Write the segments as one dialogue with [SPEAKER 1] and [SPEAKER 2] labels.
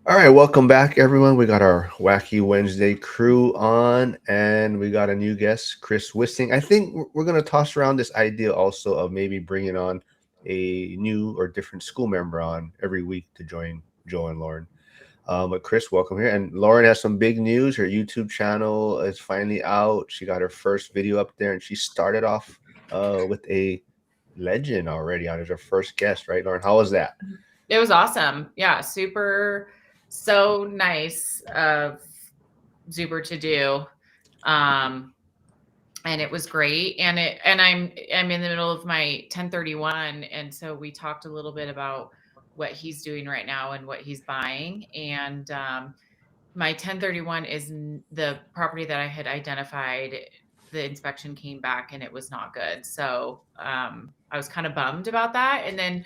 [SPEAKER 1] All right, welcome back, everyone. We got our Wacky Wednesday crew on, and we got a new guest, Chris Wissing. I think we're going to toss around this idea also of maybe bringing on a new or different school member on every week to join Joe and Lauren. But Chris, welcome here. And Lauren has some big news. Her YouTube channel is finally out. She got her first video up there, and she started off with a legend already on as her first guest, right, Lauren? How was that?
[SPEAKER 2] It was awesome. Yeah, super, so nice of Zuber to do. Um, and it was great. And I'm in the middle of my 1031, and so we talked a little bit about what he's doing right now and what he's buying. And my 1031 is the property that I had identified. The inspection came back and it was not good. So I was kind of bummed about that. And then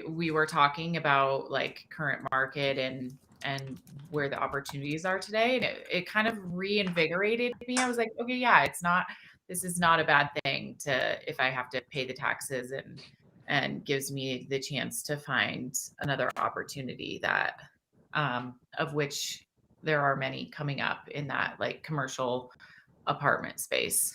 [SPEAKER 2] we were talking about like current market and where the opportunities are today. And it kind of reinvigorated me. I was like, okay, yeah, this is not a bad thing to, if I have to pay the taxes, and gives me the chance to find another opportunity that of which there are many coming up in that like commercial apartment space.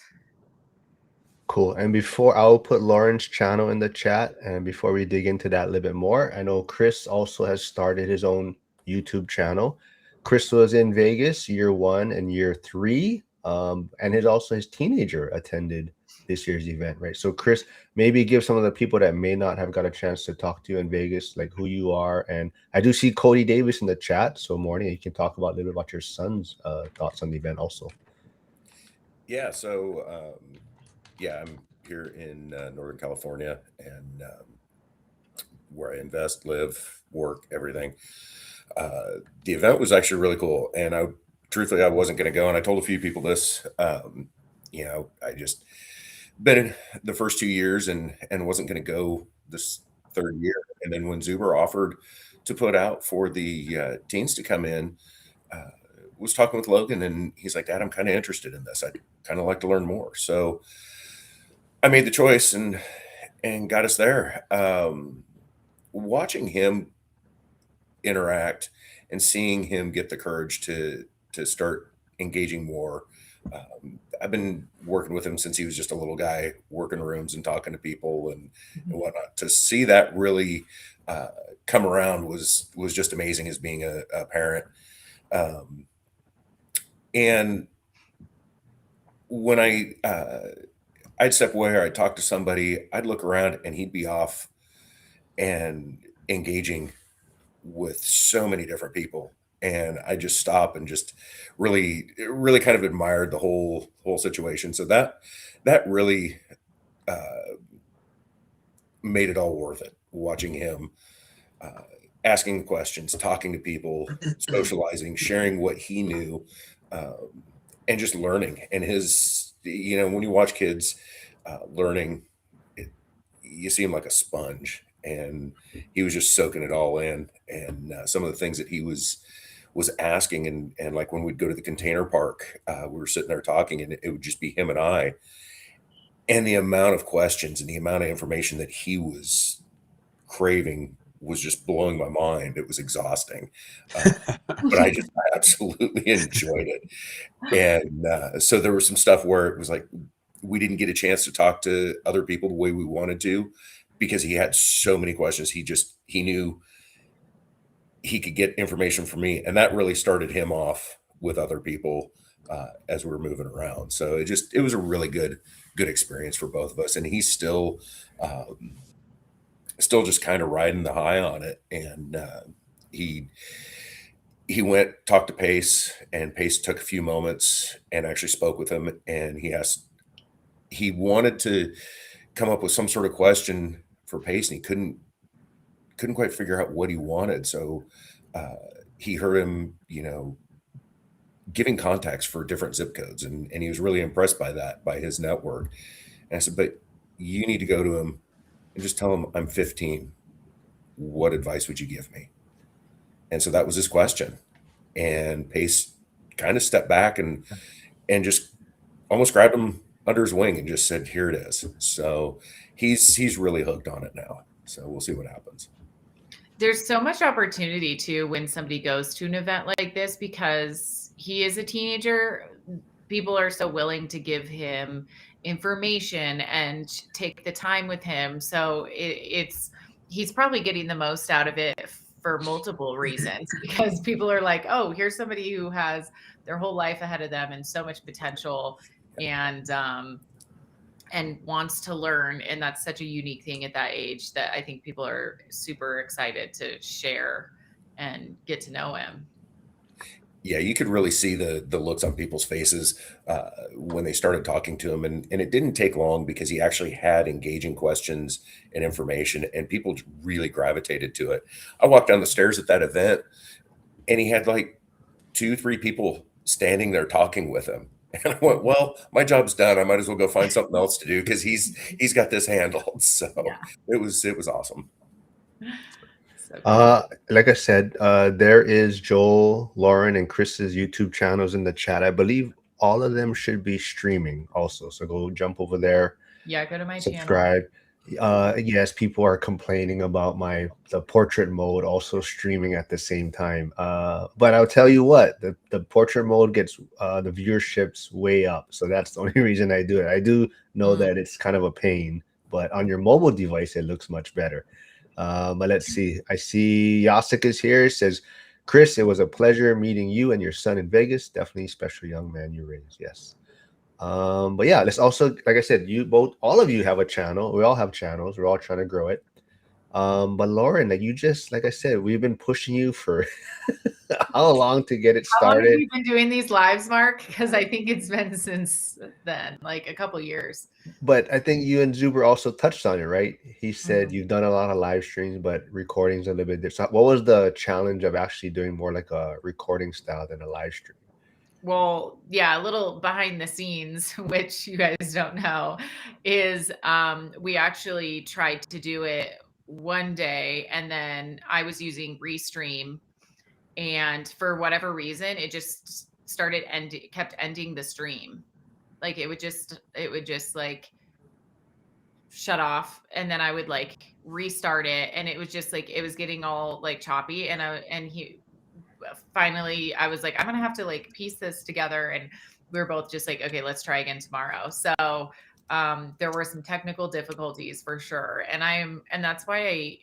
[SPEAKER 1] Cool. And before I'll put Lauren's channel in the chat, and before we dig into that a little bit more, I know Chris also has started his own YouTube channel. Chris was in Vegas year 1 and year 3, and his teenager attended this year's event, right? So Chris, maybe give some of the people that may not have got a chance to talk to you in Vegas, like who you are. And I do see Cody Davis in the chat, so morning you can talk about a little bit about your son's thoughts on the event also.
[SPEAKER 3] Yeah, so yeah, I'm here in Northern California, and where I invest, live, work, everything. The event was actually really cool, and truthfully, I wasn't going to go, and I told a few people this. I just been in the first 2 years and wasn't going to go this third year, and then when Zuber offered to put out for the teens to come in, uh, was talking with Logan, and he's like, "Dad, I'm kind of interested in this. I'd kind of like to learn more." So I made the choice and got us there. Watching him interact and seeing him get the courage to start engaging more. I've been working with him since he was just a little guy, working rooms and talking to people and whatnot. To see that really uh, come around was just amazing as being a parent. Um, and when I'd step away or I'd talk to somebody, I'd look around and he'd be off and engaging with so many different people. And I just stop and just really kind of admired the whole situation. So that really uh, made it all worth it. Watching him, uh, asking questions, talking to people, socializing, sharing what he knew, um, and just learning. And when you watch kids learning, it, you see him like a sponge, and he was just soaking it all in. And some of the things that he was asking, and like when we'd go to the container park, we were sitting there talking, and it would just be him and I, and the amount of questions and the amount of information that he was craving was just blowing my mind. It was exhausting, uh, but I absolutely enjoyed it. And so there was some stuff where it was like we didn't get a chance to talk to other people the way we wanted to because he had so many questions. He knew he could get information from me, and that really started him off with other people as we were moving around. So it was a really good experience for both of us, and he's still just kind of riding the high on it. And he he went talked to Pace, and Pace took a few moments and actually spoke with him, and he wanted to come up with some sort of question for Pace, and he couldn't quite figure out what he wanted. So uh, he heard him, giving contacts for different zip codes, and he was really impressed by that, by his network. And I said, but you need to go to him and just tell him I'm 15. What advice would you give me? And so that was his question. And Pace kind of stepped back and just almost grabbed him under his wing and just said, "Here it is." So he's really hooked on it now. So we'll see what happens.
[SPEAKER 2] There's so much opportunity too when somebody goes to an event like this, because he is a teenager. People are so willing to give him information and take the time with him. So it's he's probably getting the most out of it for multiple reasons, because people are like, oh, here's somebody who has their whole life ahead of them and so much potential, and wants to learn. And that's such a unique thing at that age that I think people are super excited to share and get to know him.
[SPEAKER 3] Yeah, you could really see the looks on people's faces when they started talking to him, and it didn't take long because he actually had engaging questions and information, and people really gravitated to it. I walked down the stairs at that event, and he had like 2, 3 people standing there talking with him. And I went, well, my job's done. I might as well go find something else to do because he's got this handled. So
[SPEAKER 2] Yeah.
[SPEAKER 3] it was awesome.
[SPEAKER 2] So cool.
[SPEAKER 1] Like I said, there is Joel, Lauren, and Chris's YouTube channels in the chat. I believe all of them should be streaming also. So go jump over there,
[SPEAKER 2] Yeah, go to my channel.
[SPEAKER 1] subscribe. Yes, people are complaining about the portrait mode also streaming at the same time. But I'll tell you what, the portrait mode gets the viewerships way up. So that's the only reason I do it. I do know that it's kind of a pain, but on your mobile device, it looks much better. But let's see. I see Yasik is here. It says, Chris, it was a pleasure meeting you and your son in Vegas. Definitely special young man you raised. Yes. But yeah, let's also, like I said, all of you have a channel. We all have channels. We're all trying to grow it. But Lauren, like I said, we've been pushing you for how long to get it
[SPEAKER 2] How long have
[SPEAKER 1] started.
[SPEAKER 2] you been doing these lives, Mark? Because I think it's been since then, like a couple years.
[SPEAKER 1] But I think you and Zuber also touched on it, right? He said
[SPEAKER 2] Mhm.
[SPEAKER 1] you've done a lot of live streams, but recordings a little bit different. What was the challenge of actually doing more like a recording style than a live stream?
[SPEAKER 2] Well, yeah, a little behind the scenes, which you guys don't know, is we actually tried to do it one day, and then I was using Restream, and for whatever reason, it just kept ending the stream. Like it would just like shut off, and then I would like restart it, and it was just like it was getting all like choppy, and he finally I was like, I'm gonna have to like piece this together, and we were both just like, okay, let's try again tomorrow. So there were some technical difficulties for sure, and that's why I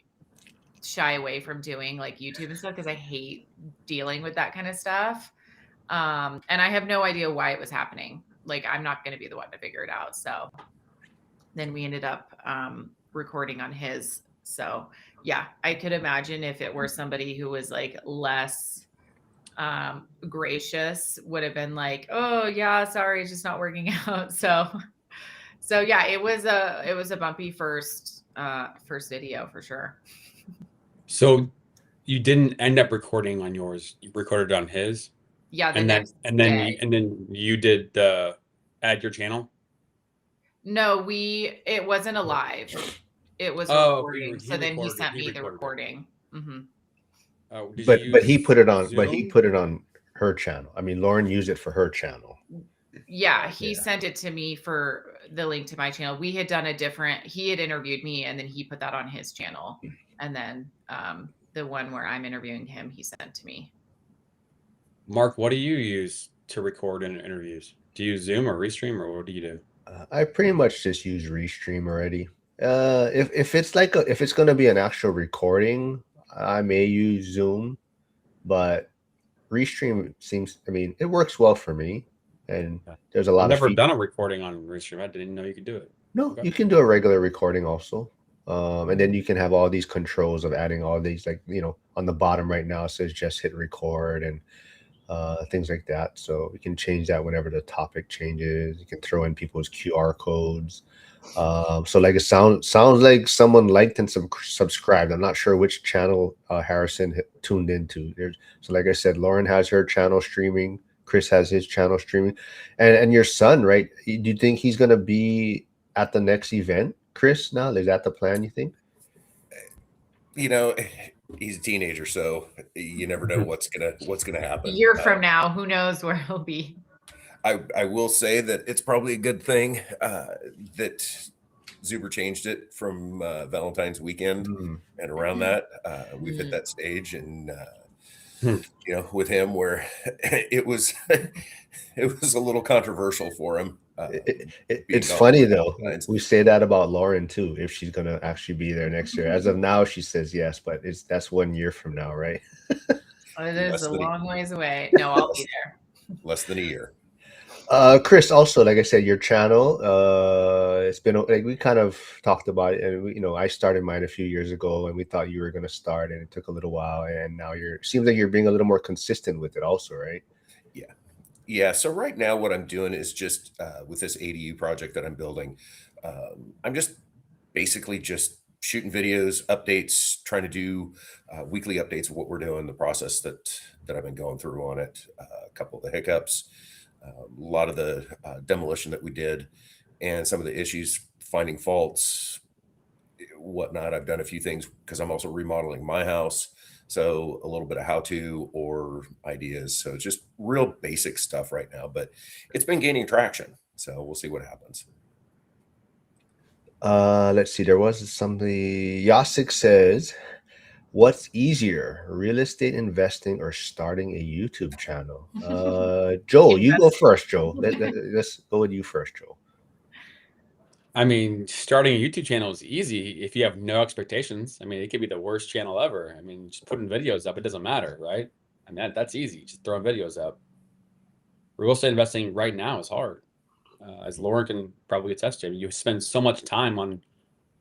[SPEAKER 2] shy away from doing like YouTube and stuff, because I hate dealing with that kind of stuff. And I have no idea why it was happening. Like I'm not going to be the one to figure it out. So then we ended up recording on his. So yeah, I could imagine if it were somebody who was like less gracious, would have been like, oh yeah, sorry, it's just not working out. So yeah, it was a bumpy first video for sure.
[SPEAKER 4] So you didn't end up recording on yours. You recorded on his.
[SPEAKER 2] Yeah,
[SPEAKER 4] and then you did the add your channel.
[SPEAKER 2] No, it wasn't a live. It was recording. So then he sent me the recording. Mm-hmm.
[SPEAKER 1] But he put it on. Zoom? But he put it on her channel. I mean, Lauren used it for her channel.
[SPEAKER 2] Yeah, he sent it to me for the link to my channel. We had done he had interviewed me, and then he put that on his channel, and then the one where I'm interviewing him, he sent to me.
[SPEAKER 4] Mark, what do you use to record in interviews? Do you use Zoom or Restream, or what do you do?
[SPEAKER 1] I pretty much just use Restream already. If it's if it's going to be an actual recording, I may use Zoom, but Restream seems, I mean, it works well for me, and there's a lot.
[SPEAKER 4] I've never done a recording on Restream. I didn't know you could do it.
[SPEAKER 1] No, okay. You can do a regular recording also. And then you can have all these controls of adding all these, like, on the bottom right now it says just hit record and things like that. So you can change that whenever the topic changes. You can throw in people's QR codes. So like it sounds like someone liked and subscribed. I'm not sure which channel Harrison tuned into. So like I said, Lauren has her channel streaming. Chris has his channel streaming, and your son, right? Do you think he's gonna be at the next event, Chris? Now is that the plan? You think?
[SPEAKER 3] He's a teenager, so you never know what's gonna happen.
[SPEAKER 2] A year from now, who knows where he'll be.
[SPEAKER 3] I will say that it's probably a good thing that Zuber changed it from Valentine's weekend,
[SPEAKER 1] Mm.
[SPEAKER 3] and around that, we've hit that stage, and
[SPEAKER 4] Hmm.
[SPEAKER 3] you know, with him, where it was it was a little controversial for him.
[SPEAKER 1] It's
[SPEAKER 3] gone
[SPEAKER 1] funny
[SPEAKER 3] for
[SPEAKER 1] though.
[SPEAKER 3] Valentine's.
[SPEAKER 1] We say that about Lauren too, if she's gonna actually be there next year. As of now, she says yes, but that's 1 year from now, right?
[SPEAKER 2] It is
[SPEAKER 3] Less
[SPEAKER 2] a
[SPEAKER 3] than a-
[SPEAKER 2] long ways away. No, I'll be there.
[SPEAKER 3] Less than a year.
[SPEAKER 1] Chris, also, like I said, your channel, it's been like we kind of talked about it, and we, I started mine a few years ago, and we thought you were going to start, and it took a little while, and now seems like you're being a little more consistent with it, also, right?
[SPEAKER 3] Yeah. So right now, what I'm doing is just with this ADU project that I'm building, I'm just basically just shooting videos, updates, trying to do weekly updates of what we're doing, the process that I've been going through on it, a couple of the hiccups, a lot of the demolition that we did, and some of the issues, finding faults, whatnot. I've done a few things because I'm also remodeling my house. So a little bit of how to or ideas. So it's just real basic stuff right now, but it's been gaining traction. So we'll see what happens.
[SPEAKER 1] Let's see. There was something. Yasik says, "What's easier, real estate investing or starting a YouTube channel?" Joe, you go first. Joe, let's go with you first, Joe.
[SPEAKER 4] I mean, starting a YouTube channel is easy if you have no expectations. I mean, it could be the worst channel ever. I mean, just putting videos up, it doesn't matter, right? I mean, that's easy. Just throwing videos up. Real estate investing right now is hard. As Lauren can probably attest to, you spend so much time on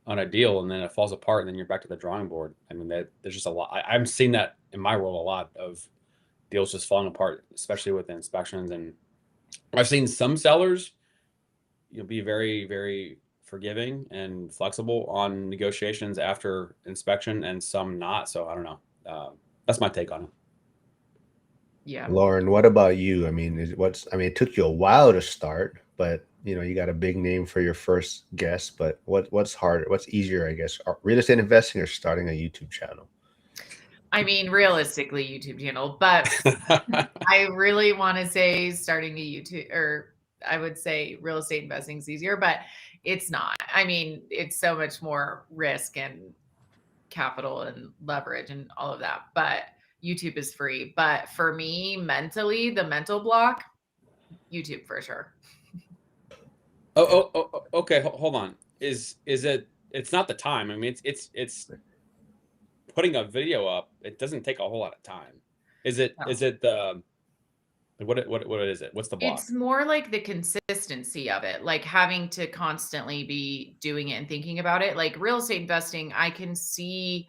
[SPEAKER 4] a deal and then it falls apart and then you're back to the drawing board. I mean, there's just a lot. I'm seeing that in my world a lot of deals just falling apart, especially with the inspections. And I've seen some sellers, be very, very forgiving and flexible on negotiations after inspection, and some not. So I don't know. That's my take on it.
[SPEAKER 2] Yeah.
[SPEAKER 1] Lauren, what about you? I mean, it took you a while to start, but you got a big name for your first guest, but what's harder? What's easier, I guess? Real estate investing or starting a YouTube channel?
[SPEAKER 2] I mean, realistically, YouTube channel, but I really want to say starting a YouTube, or I would say real estate investing is easier, but it's not. I mean, it's so much more risk and capital and leverage and all of that, but YouTube is free. But for me, mentally, the mental block, YouTube for sure.
[SPEAKER 4] Okay. Hold on. Is it? It's not the time. I mean, it's putting a video up. It doesn't take a whole lot of time. Is it?
[SPEAKER 2] No.
[SPEAKER 4] Is it the? What is it? What's the block?
[SPEAKER 2] It's more like the consistency of it, like having to constantly be doing it and thinking about it. Like real estate investing, I can see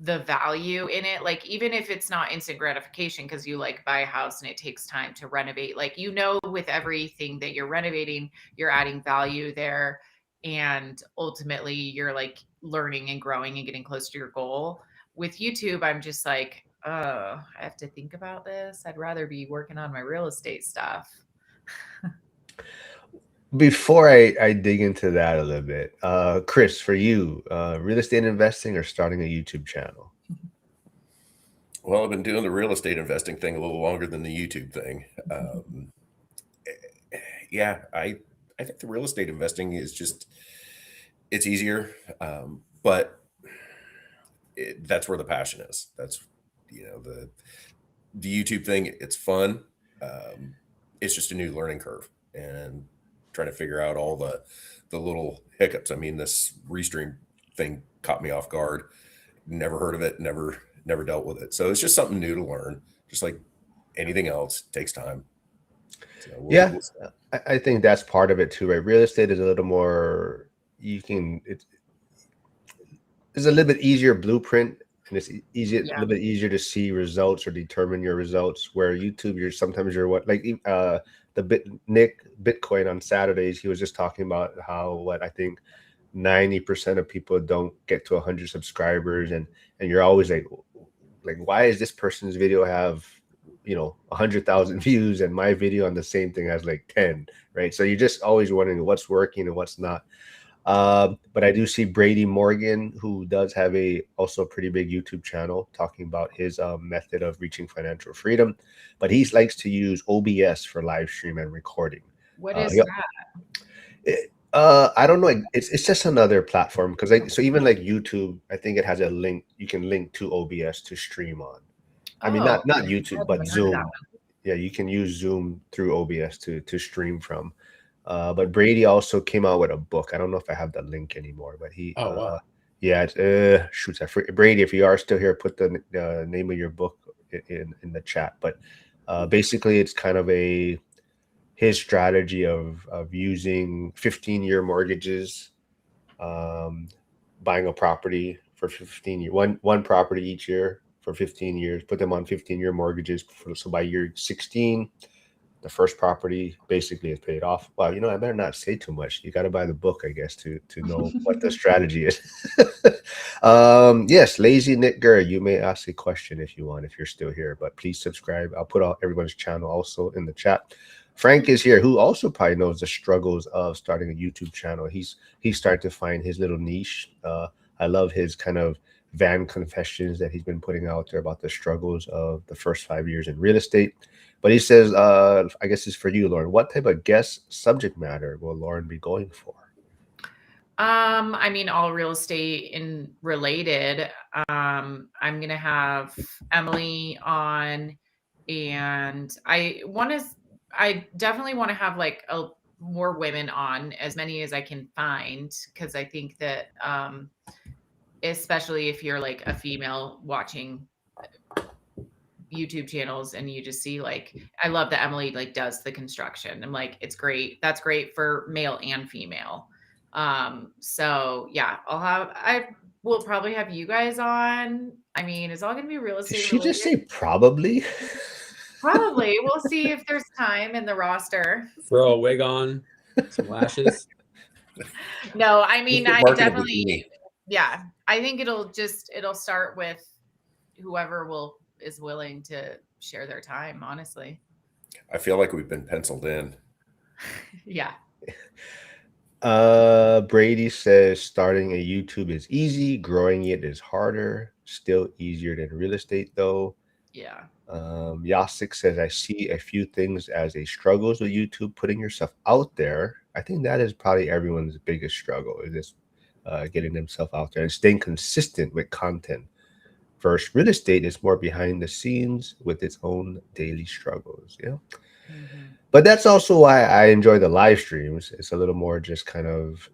[SPEAKER 2] the value in it. Like even if it's not instant gratification, because you like buy a house and it takes time to renovate, like with everything that you're renovating, you're adding value there, and ultimately you're like learning and growing and getting close to your goal. With YouTube, I'm just like, oh, I have to think about this. I'd rather be working on my real estate stuff.
[SPEAKER 1] Before I dig into that a little bit, Chris, for you, real estate investing or starting a YouTube channel?
[SPEAKER 3] Well, I've been doing the real estate investing thing a little longer than the YouTube thing. Yeah, I think the real estate investing is it's easier, but that's where the passion is. That's the YouTube thing. It's fun. It's just a new learning curve and trying to figure out all the little hiccups. I mean, this restream thing caught me off guard. Never heard of it. Never dealt with it. So it's just something new to learn. Just like anything else, it takes time. So
[SPEAKER 1] I think that's part of it too, right? Real estate is a little more, it's a little bit easier blueprint, and it's a little bit easier to see results or determine your results. Where YouTube, Nick Bitcoin on Saturdays, he was just talking about how I think 90% of people don't get to 100 subscribers, and you're always like why is this person's video have 100,000 views and my video on the same thing has like 10, right? So you're just always wondering what's working and what's not. But I do see Brady Morgan, who does have also a pretty big YouTube channel, talking about his method of reaching financial freedom, but he likes to use OBS for live stream and recording.
[SPEAKER 2] What is that?
[SPEAKER 1] I don't know. It's just another platform because so even like YouTube, I think it has a link. You can link to OBS to stream on. I mean, not
[SPEAKER 2] I
[SPEAKER 1] YouTube,
[SPEAKER 2] haven't
[SPEAKER 1] but
[SPEAKER 2] even heard of that
[SPEAKER 1] Zoom. Yeah, you can use Zoom through OBS to stream from. But Brady also came out with a book. I don't know if I have the link anymore, but
[SPEAKER 4] Oh, wow.
[SPEAKER 1] yeah, it's, shoots. Brady, if you are still here, put the name of your book in the chat. But basically, it's kind of his strategy of using 15-year mortgages, buying a property for 15 years, one property each year for 15 years, put them on 15-year mortgages. So by year 16, the first property basically is paid off. Well, I better not say too much. You got to buy the book, I guess, to know what the strategy is. Yes, Lazy Knit Girl, you may ask a question if you want, if you're still here, but please subscribe. I'll put everyone's channel also in the chat. Frank is here, who also probably knows the struggles of starting a YouTube channel. He's starting to find his little niche. I love his kind of van confessions that he's been putting out there about the struggles of the first 5 years in real estate. But he says, I guess it's for you, Lauren. What type of guest subject matter will Lauren be going for?
[SPEAKER 2] I mean, all real estate and related. I'm gonna have Emily on, and I definitely want to have like more women on, as many as I can find, because I think that especially if you're like a female watching YouTube channels and you just see like, I love that Emily like does the construction. I'm like, it's great. That's great for male and female. So yeah, I will probably have you guys on. I mean, it's all going to be real
[SPEAKER 1] Did
[SPEAKER 2] estate
[SPEAKER 1] she
[SPEAKER 2] related.
[SPEAKER 1] just say probably?
[SPEAKER 2] Probably. We'll see if there's time in the roster.
[SPEAKER 4] Throw a wig on, some lashes.
[SPEAKER 2] No, I mean, I
[SPEAKER 3] Market a
[SPEAKER 2] definitely,
[SPEAKER 3] bikini.
[SPEAKER 2] yeah, I think it'll start with whoever is willing to share their time, honestly.
[SPEAKER 3] I feel like we've been penciled in.
[SPEAKER 2] Yeah.
[SPEAKER 1] Brady says starting a YouTube is easy, growing it is harder. Still easier than real estate though.
[SPEAKER 2] Yeah.
[SPEAKER 1] Yasik says, I see a few things as a struggles with YouTube, putting yourself out there. I think that is probably everyone's biggest struggle, is just getting themselves out there and staying consistent with content. First, real estate is more behind the scenes with its own daily struggles. Yeah.
[SPEAKER 2] Mm-hmm.
[SPEAKER 1] But that's also why I enjoy the live streams. It's a little more just kind of,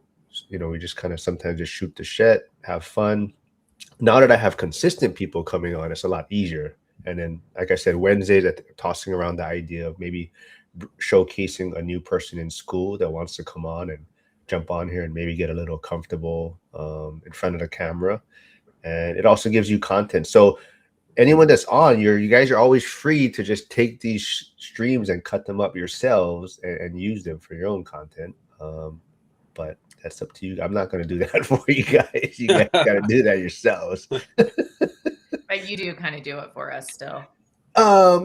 [SPEAKER 1] we just kind of sometimes just shoot the shit, have fun. Now that I have consistent people coming on, it's a lot easier. And then, like I said, Wednesdays, tossing around the idea of maybe showcasing a new person in Skool that wants to come on and jump on here and maybe get a little comfortable in front of the camera. And it also gives you content. So anyone that's on, you guys are always free to just take these streams and cut them up yourselves and use them for your own content. But that's up to you. I'm not going to do that for you guys. You guys got to do that yourselves.
[SPEAKER 2] But you do kind of do it for us still.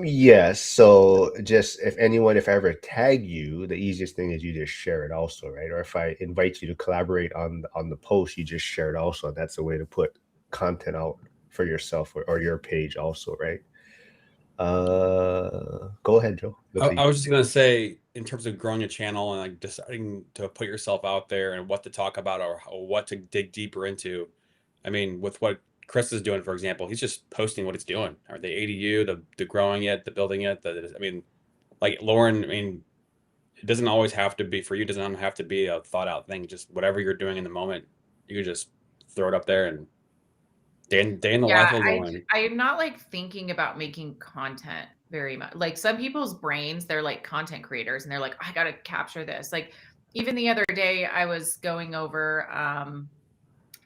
[SPEAKER 1] Yes. So just if I ever tag you, the easiest thing is you just share it also, right? Or if I invite you to collaborate on the post, you just share it also. That's a way to put content out for yourself or your page also, right? Go ahead, Joe.
[SPEAKER 4] I was just gonna say, in terms of growing a channel and like deciding to put yourself out there and what to talk about or what to dig deeper into. I mean, with what Chris is doing, for example, he's just posting what he's doing, or the ADU, the growing it, the building it. I mean, like Lauren, I mean, it doesn't always have to be for you. It doesn't have to be a thought out thing. Just whatever you're doing in the moment, you can just throw it up there and day in the life of Lauren.
[SPEAKER 2] I'm not like thinking about making content very much. Like some people's brains, they're like content creators and they're like, I got to capture this. Like even the other day I was going over,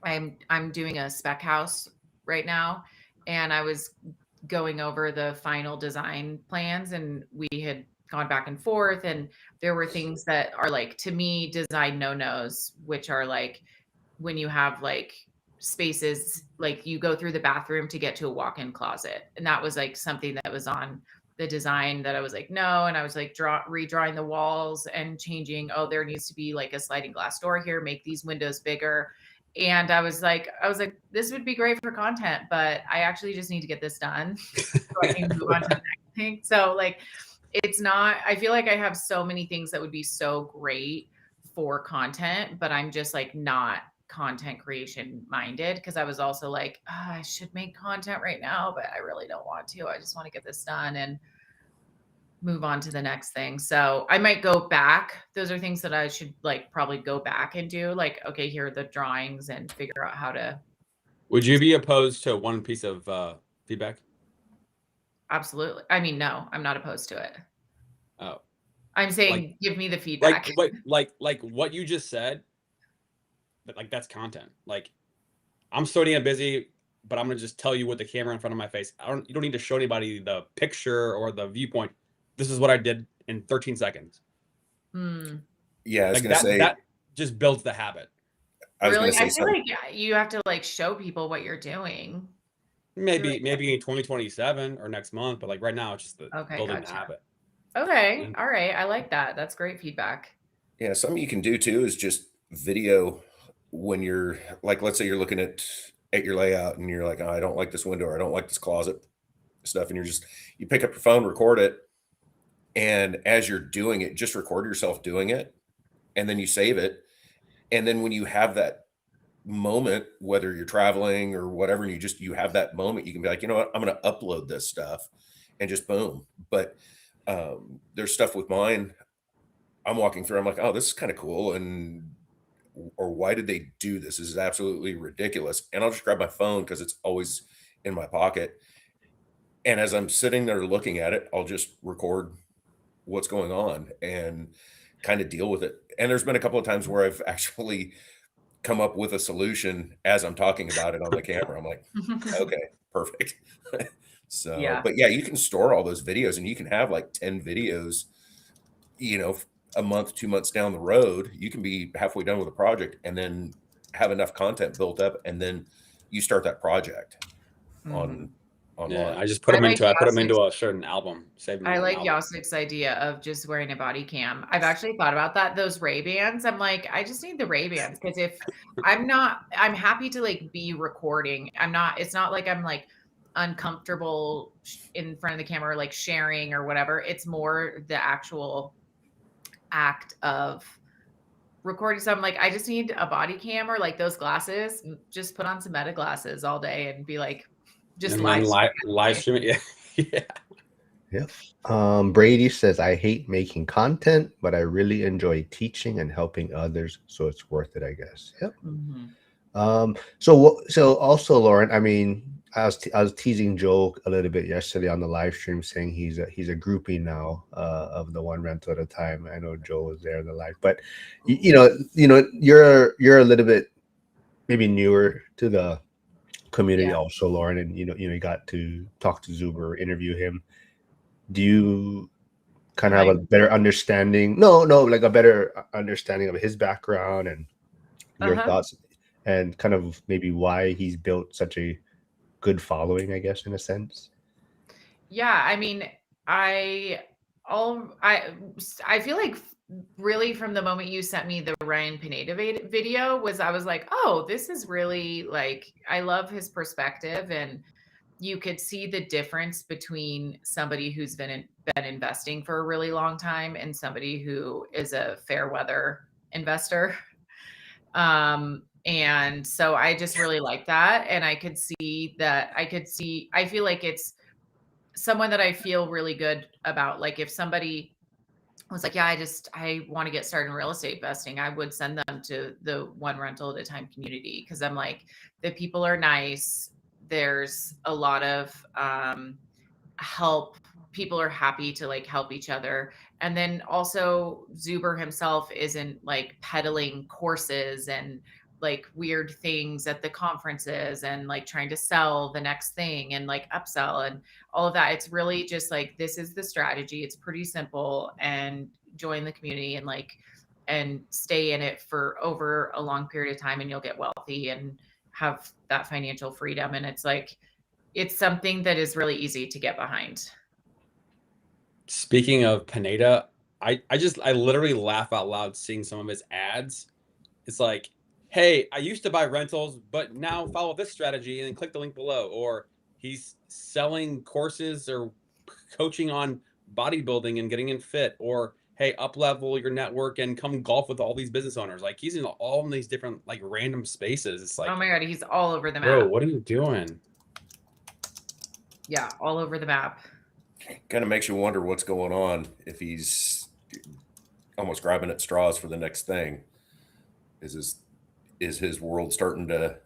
[SPEAKER 2] I'm doing a spec house right now, and I was going over the final design plans, and we had gone back and forth, and there were things that are like, to me, design no-nos, which are like when you have like spaces, like you go through the bathroom to get to a walk-in closet, and that was like something that was on the design that I was like, no. And I was like redrawing the walls and changing, oh, there needs to be like a sliding glass door here, make these windows bigger. And I was like, this would be great for content, but I actually just need to get this done so I can move on to the next thing. So like, it's not, I feel like I have so many things that would be so great for content, but I'm just like not content creation minded, because I was also like, I should make content right now, but I really don't want to. I just want to get this done and move on to the next thing. So I might go back. Those are things that I should like probably go back and do. Like, okay, here are the drawings, and figure out how to.
[SPEAKER 4] Would you be opposed to one piece of feedback?
[SPEAKER 2] Absolutely. I mean, no, I'm not opposed to it.
[SPEAKER 4] Oh,
[SPEAKER 2] I'm saying,
[SPEAKER 4] like,
[SPEAKER 2] give me the feedback.
[SPEAKER 4] like what you just said, but like that's content. Like, I'm so damn busy, but I'm gonna just tell you with the camera in front of my face. You don't need to show anybody the picture or the viewpoint. This is what I did in 13 seconds.
[SPEAKER 3] Yeah, I was
[SPEAKER 4] Like
[SPEAKER 3] gonna say
[SPEAKER 4] that just builds the habit.
[SPEAKER 3] I was
[SPEAKER 2] Really?
[SPEAKER 3] gonna say
[SPEAKER 2] I feel
[SPEAKER 3] something.
[SPEAKER 2] like you have to like show people what you're doing.
[SPEAKER 4] Maybe in 2027 or next month, but like right now, it's just
[SPEAKER 2] Okay,
[SPEAKER 4] building the
[SPEAKER 2] gotcha.
[SPEAKER 4] habit.
[SPEAKER 2] Okay. All right. I like that. That's great feedback.
[SPEAKER 3] Yeah, something you can do too is just video when you're like, let's say you're looking at your layout and you're like, oh, I don't like this window, or I don't like this closet stuff, and you pick up your phone, record it, and as you're doing it, just record yourself doing it, and then you save it, and then when you have that moment, whether you're traveling or whatever, and you have that moment, you can be like, you know what, I'm going to upload this stuff, and just boom. But there's stuff with mine. I'm walking through. I'm like, oh, this is kind of cool, or why did they do this? This is absolutely ridiculous. And I'll just grab my phone because it's always in my pocket. And as I'm sitting there looking at it, I'll just record what's going on and kind of deal with it. And there's been a couple of times where I've actually come up with a solution as I'm talking about it on the camera. I'm like, okay, perfect. So,
[SPEAKER 2] Yeah.
[SPEAKER 3] but yeah, you can store all those videos, and you can have like 10 videos, a month, 2 months down the road. You can be halfway done with a project and then have enough content built up, and then you start that project online.
[SPEAKER 4] Yeah, I just put them into a certain album. Save them.
[SPEAKER 2] I
[SPEAKER 4] in an
[SPEAKER 2] like
[SPEAKER 4] album.
[SPEAKER 2] Yasik's idea of just wearing a body cam. I've actually thought about that. Those Ray-Bans. I'm like, I just need the Ray-Bans, because if I'm happy to like be recording. It's not like I'm like uncomfortable in front of the camera, like sharing or whatever. It's more the actual act of recording. So I'm like, I just need a body cam, or like those glasses. Just put on some Meta glasses all day and be like, just
[SPEAKER 4] and then live stream it. Yeah.
[SPEAKER 1] Yeah. Brady says, I hate making content, but I really enjoy teaching and helping others, so it's worth it, I guess. Yep. So also, Lauren, I mean, I was teasing Joe a little bit yesterday on the live stream, saying he's a groupie now of the one rental at a time. I know Joe was there in the live, but you're a little bit maybe newer to the community, also, Lauren, and you got to talk to Zuber, interview him. Do you kind of have a better understanding? No, like a better understanding of his background and your thoughts, and kind of maybe why he's built such a good following, I guess, in a sense.
[SPEAKER 2] Yeah, I mean, I feel like really from the moment you sent me the Ryan Pineda video I was like, oh, this is really like, I love his perspective, and you could see the difference between somebody who's been investing for a really long time and somebody who is a fair weather investor. And so I just really like that. And I feel like it's someone that I feel really good about. Like if somebody was like, yeah, I want to get started in real estate investing, I would send them to the one rental at a time community. Cause I'm like, the people are nice. There's a lot of help. People are happy to like help each other. And then also Zuber himself isn't like peddling courses and like weird things at the conferences and like trying to sell the next thing and like upsell and all of that. It's really just like, this is the strategy. It's pretty simple, and join the community and stay in it for over a long period of time, and you'll get wealthy and have that financial freedom. And it's like, it's something that is really easy to get behind.
[SPEAKER 4] Speaking of Pineda, I literally laugh out loud seeing some of his ads. It's like, hey, I used to buy rentals, but now follow this strategy and then click the link below. Or he's selling courses or coaching on bodybuilding and getting in fit. Or hey, up level your network and come golf with all these business owners. Like he's in all these different like random spaces. It's like,
[SPEAKER 2] Oh my God, he's all over the
[SPEAKER 4] bro,
[SPEAKER 2] map.
[SPEAKER 4] what are you doing?
[SPEAKER 2] Yeah, all over the map.
[SPEAKER 3] Kind of makes you wonder what's going on if he's almost grabbing at straws for the next thing. Is his world starting to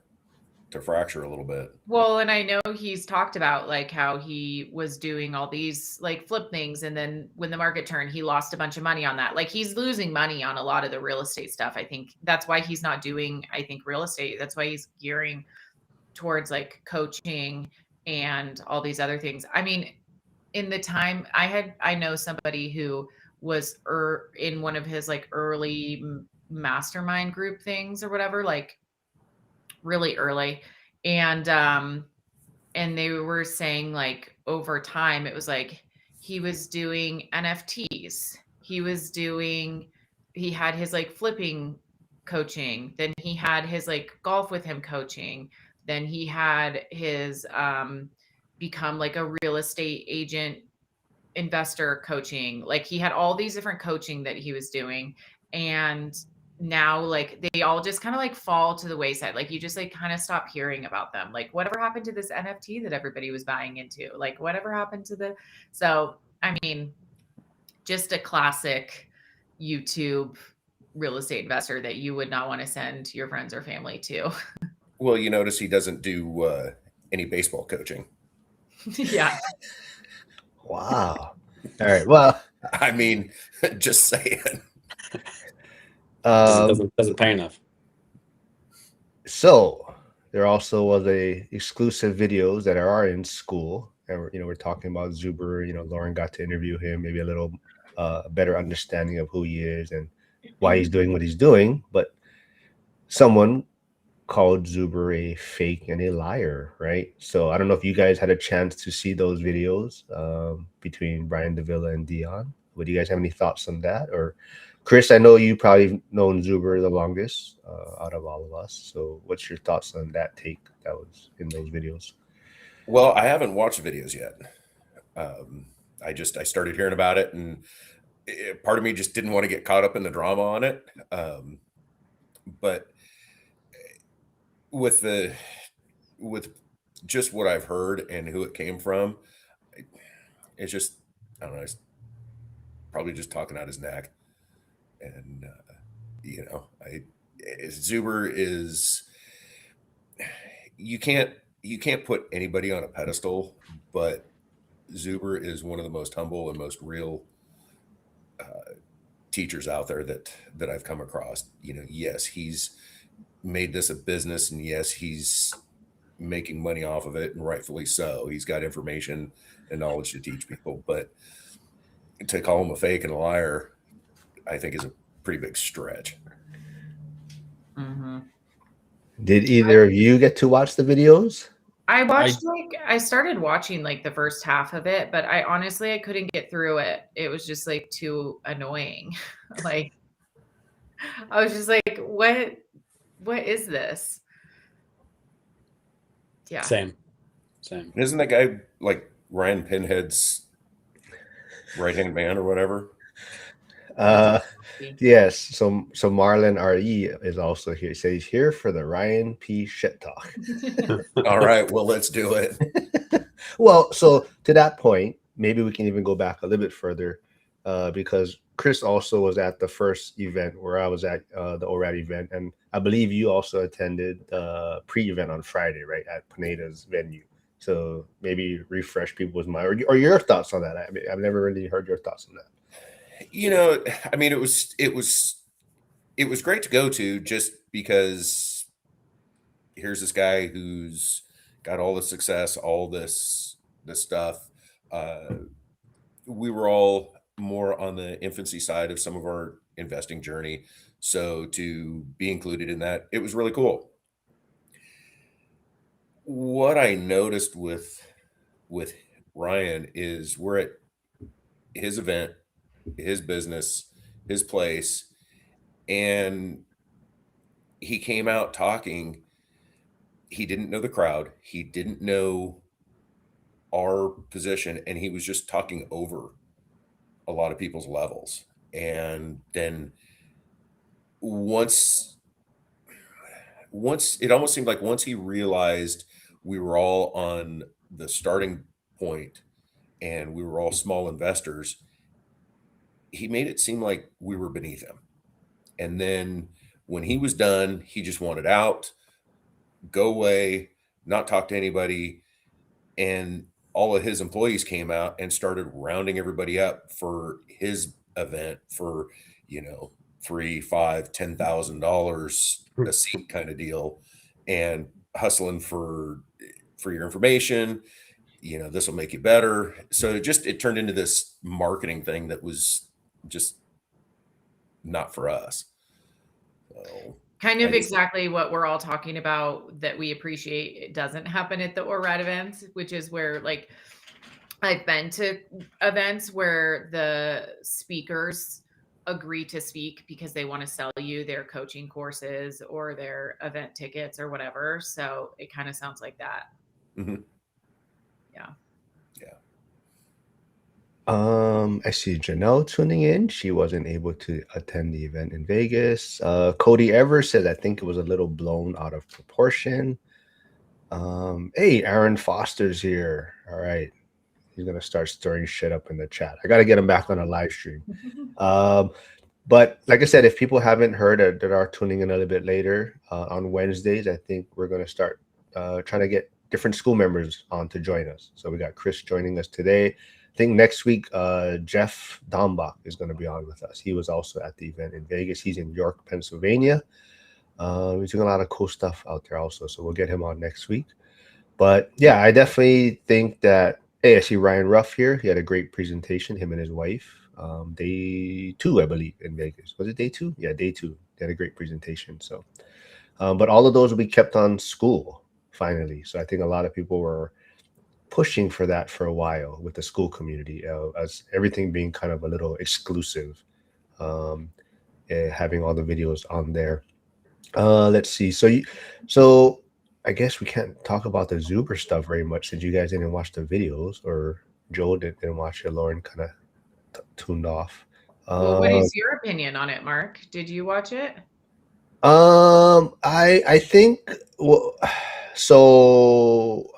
[SPEAKER 3] fracture a little bit?
[SPEAKER 2] Well, and I know he's talked about like how he was doing all these like flip things, and then when the market turned, he lost a bunch of money on that. Like he's losing money on a lot of the real estate stuff. I think that's why he's not doing, I think, real estate. That's why he's gearing towards like coaching and all these other things. I mean, in the time I know somebody who was in one of his like early mastermind group things or whatever, like really early. And they were saying like over time, it was like he was doing NFTs. He had his like flipping coaching. Then he had his like golf with him coaching. Then he had his become like a real estate agent investor coaching. Like he had all these different coaching that he was doing. And now like they all just kind of like fall to the wayside. Like you just like kind of stop hearing about them. Like whatever happened to this NFT that everybody was buying into? Like whatever happened to so I mean, just a classic YouTube real estate investor that you would not want to send your friends or family to.
[SPEAKER 3] Well, you notice he doesn't do any baseball coaching.
[SPEAKER 2] Yeah.
[SPEAKER 1] Wow. All right. Well,
[SPEAKER 3] I mean, just saying.
[SPEAKER 4] Doesn't pay enough.
[SPEAKER 1] So there also was a exclusive videos that are in Skool, and we're talking about Zuber. Lauren got to interview him, maybe a little better understanding of who he is and why he's doing what he's doing. But someone called Zuber a fake and a liar, right? So I don't know if you guys had a chance to see those videos between Brian Davila and Dion. Would you guys have any thoughts on that? Or Chris, I know you probably known Zuber the longest out of all of us. So what's your thoughts on that take that was in those videos?
[SPEAKER 3] Well, I haven't watched the videos yet. I started hearing about it, and part of me just didn't want to get caught up in the drama on it. But with just what I've heard and who it came from, it's just, I don't know, it's probably just talking out his neck. And Zuber is, you can't put anybody on a pedestal, but Zuber is one of the most humble and most real teachers out there that I've come across. Yes, he's made this a business, and yes, he's making money off of it, and rightfully so. He's got information and knowledge to teach people, but to call him a fake and a liar, I think is a pretty big stretch.
[SPEAKER 2] Mm-hmm.
[SPEAKER 1] Did either of you get to watch the videos?
[SPEAKER 2] I started watching like the first half of it, but I couldn't get through it. It was just like too annoying. Like I was just like, what is this? Yeah.
[SPEAKER 4] Same.
[SPEAKER 3] Isn't that guy like Ryan Pinhead's right-hand man or whatever?
[SPEAKER 1] Yes. So Marlon RE is also here. So he's here for the Ryan P shit talk.
[SPEAKER 3] All right, well, let's do it.
[SPEAKER 1] Well, so to that point, maybe we can even go back a little bit further because Chris also was at the first event where I was at, the ORAD event, and I believe you also attended the pre-event on Friday, right, at Pineda's venue. So maybe refresh people's mind or your thoughts on that. I mean, I've never really heard your thoughts on that.
[SPEAKER 3] I mean, it was great to go to, just because here's this guy who's got all the success, all this stuff. We were all more on the infancy side of some of our investing journey, so to be included in that, it was really cool. What I noticed with Ryan is we're at his event, his business, his place, and he came out talking. He didn't know the crowd. He didn't know our position, and he was just talking over a lot of people's levels. And then once it almost seemed like once he realized we were all on the starting point and we were all small investors, he made it seem like we were beneath him. And then when he was done, he just wanted out, go away, not talk to anybody. And all of his employees came out and started rounding everybody up for his event for, you know, $3, $5, $10,000 a seat kind of deal, and hustling for your information. You know, this will make you better. So it turned into this marketing thing that was just not for us. So
[SPEAKER 2] Kind
[SPEAKER 3] I
[SPEAKER 2] of
[SPEAKER 3] just,
[SPEAKER 2] exactly what we're all talking about that we appreciate it doesn't happen at the ORAD events, which is where, like, I've been to events where the speakers agree to speak because they want to sell you their coaching courses or their event tickets or whatever. So it kind of sounds like that.
[SPEAKER 3] mhm.
[SPEAKER 2] Yeah.
[SPEAKER 3] Yeah.
[SPEAKER 1] I see Janelle tuning in. She wasn't able to attend the event in Vegas. Cody Evers said, I think it was a little blown out of proportion. Hey, Aaron Foster's here. All right. He's going to start stirring shit up in the chat. I got to get him back on a live stream. But like I said, if people haven't heard that are tuning in a little bit later on Wednesdays, I think we're going to start trying to get different school members on to join us. So we got Chris joining us today. I think next week, Jeff Dombach is going to be on with us. He was also at the event in Vegas. He's in York, Pennsylvania. He's doing a lot of cool stuff out there also. So we'll get him on next week. But yeah, I definitely think that, hey, I see Ryan Ruff here. He had a great presentation, him and his wife. Day 2, I believe, in Vegas. Was it day 2? Yeah, day 2. They had a great presentation. So, but all of those will be kept on Skool finally. So I think a lot of people were pushing for that for a while with the Skool community, as everything being kind of a little exclusive, having all the videos on there. Let's see. So I guess we can't talk about the Zuber stuff very much since you guys didn't watch the videos, or Joel didn't watch it. Lauren kind of tuned off.
[SPEAKER 2] Well, what is your opinion on it, Mark? Did you watch it?
[SPEAKER 1] I think, well, so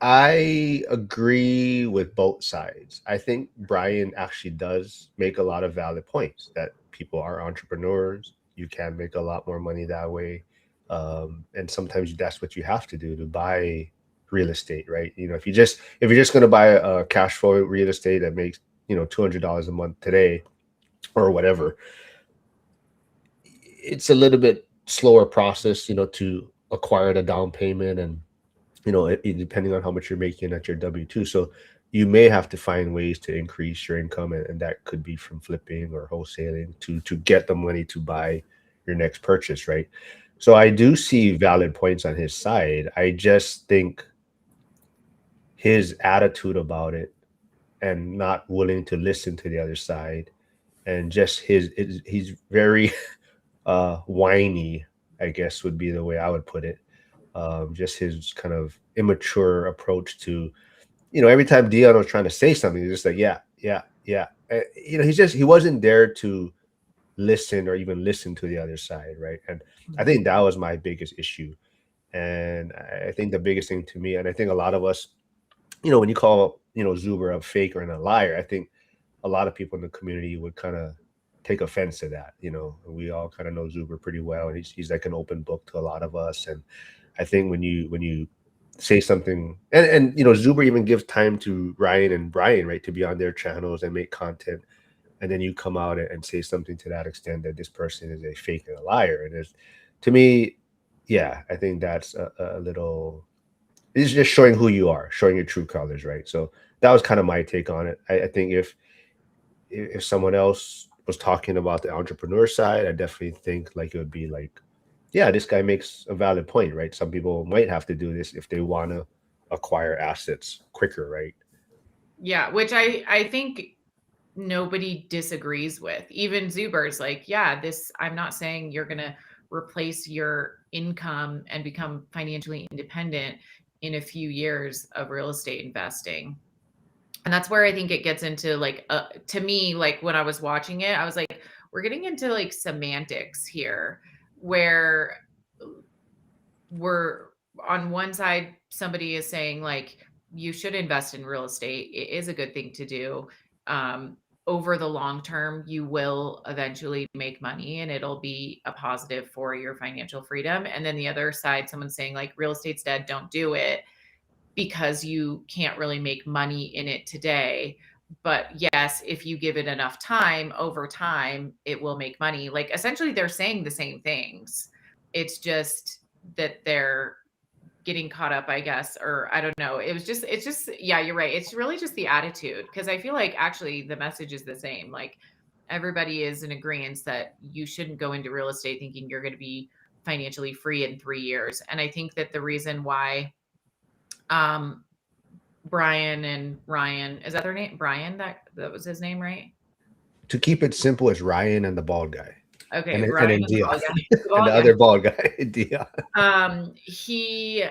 [SPEAKER 1] I agree with both sides. I think Brian actually does make a lot of valid points that people are entrepreneurs. You can make a lot more money that way. And sometimes that's what you have to do to buy real estate, right? You know, if you're just going to buy a cash flow real estate that makes, you know, $200 a month today or whatever, it's a little bit slower process, you know, to acquire the down payment, and you know, depending on how much you're making at your W-2. So you may have to find ways to increase your income, and that could be from flipping or wholesaling to get the money to buy your next purchase, right? So I do see valid points on his side. I just think his attitude about it and not willing to listen to the other side, and just he's very whiny, I guess would be the way I would put it. Just his kind of immature approach to, you know, every time Dion was trying to say something, he's just like, yeah, yeah, yeah. You know, he wasn't there to listen or even listen to the other side, right? And I think that was my biggest issue. And I think the biggest thing to me, and I think a lot of us, you know, when you call, you know, Zuber a fake or a liar, I think a lot of people in the community would kind of take offense to that. You know, we all kind of know Zuber pretty well, and he's like an open book to a lot of us. And I think when you say something, and you know, Zuber even gives time to Ryan and Brian, right, to be on their channels and make content, and then you come out and say something to that extent that this person is a fake and a liar, and it's, to me, yeah, I think that's a little. It's just showing who you are, showing your true colors, right? So that was kind of my take on it. I think if someone else was talking about the entrepreneur side, I definitely think like it would be like, yeah, this guy makes a valid point, right? Some people might have to do this if they want to acquire assets quicker, right?
[SPEAKER 2] Yeah, which I think nobody disagrees with. Even Zuber's like, yeah, I'm not saying you're going to replace your income and become financially independent in a few years of real estate investing. And that's where I think it gets into like, to me, like when I was watching it, I was like, we're getting into like semantics here, where we're on one side, somebody is saying like, you should invest in real estate. It is a good thing to do. Over the long term, you will eventually make money and it'll be a positive for your financial freedom. And then the other side, someone's saying like, real estate's dead, don't do it, because you can't really make money in it today. But yes, if you give it enough time, over time, it will make money. Like essentially they're saying the same things. It's just that they're getting caught up, I guess, or I don't know. It's just, yeah, you're right. It's really just the attitude. Cause I feel like actually the message is the same. Like everybody is in agreement that you shouldn't go into real estate thinking you're going to be financially free in 3 years. And I think that the reason why, Brian and Ryan, is that their name? Brian, that was his name, right?
[SPEAKER 1] To keep it simple, it's Ryan and the bald guy.
[SPEAKER 2] Okay,
[SPEAKER 1] And
[SPEAKER 2] Ryan
[SPEAKER 1] then
[SPEAKER 2] and the
[SPEAKER 1] Dion.
[SPEAKER 2] bald guy. The
[SPEAKER 1] And
[SPEAKER 2] bald
[SPEAKER 1] the
[SPEAKER 2] guy.
[SPEAKER 1] other bald guy, Dion.
[SPEAKER 2] He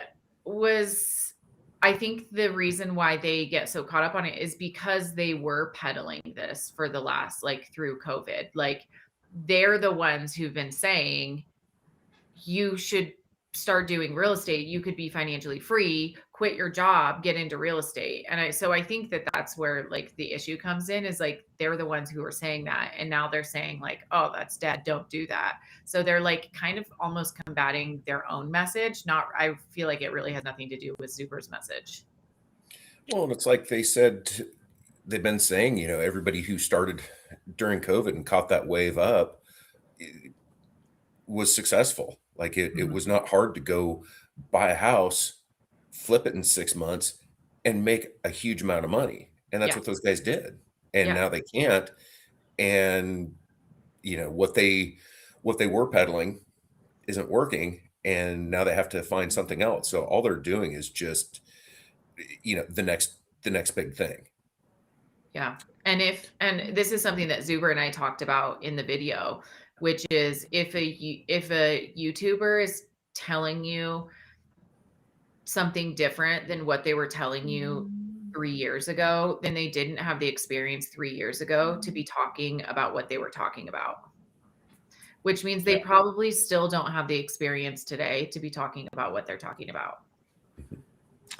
[SPEAKER 2] was, I think the reason why they get so caught up on it is because they were peddling this for the last, like through COVID. Like they're the ones who've been saying, you should start doing real estate. You could be financially free, quit your job, get into real estate. And so I think that that's where like the issue comes in, is like, they're the ones who are saying that. And now they're saying like, oh, that's dead, don't do that. So they're like kind of almost combating their own message. I feel like it really has nothing to do with Zuber's message.
[SPEAKER 3] Well, and it's like they've been saying, everybody who started during COVID and caught that wave up was successful. Like it was not hard to go buy a house, flip it in 6 months, and make a huge amount of money. And that's what those guys did. And now they can't. And what they were peddling isn't working. And now they have to find something else. So all they're doing is just, the next big thing.
[SPEAKER 2] Yeah. And this is something that Zuber and I talked about in the video, which is if a YouTuber is telling you something different than what they were telling you 3 years ago, then they didn't have the experience 3 years ago to be talking about what they were talking about, which means they probably still don't have the experience today to be talking about what they're talking about.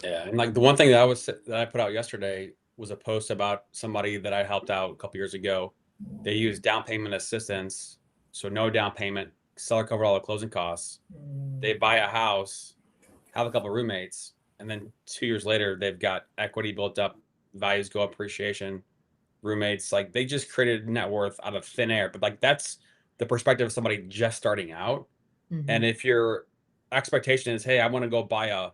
[SPEAKER 4] Yeah. And like the one thing that I put out yesterday was a post about somebody that I helped out a couple years ago. They use down payment assistance. So no down payment, seller cover all the closing costs. They buy a house, have a couple of roommates, and then 2 years later, they've got equity built up, values go up, appreciation, roommates. Like they just created net worth out of thin air. But like that's the perspective of somebody just starting out. And if your expectation is, hey, I want to go buy a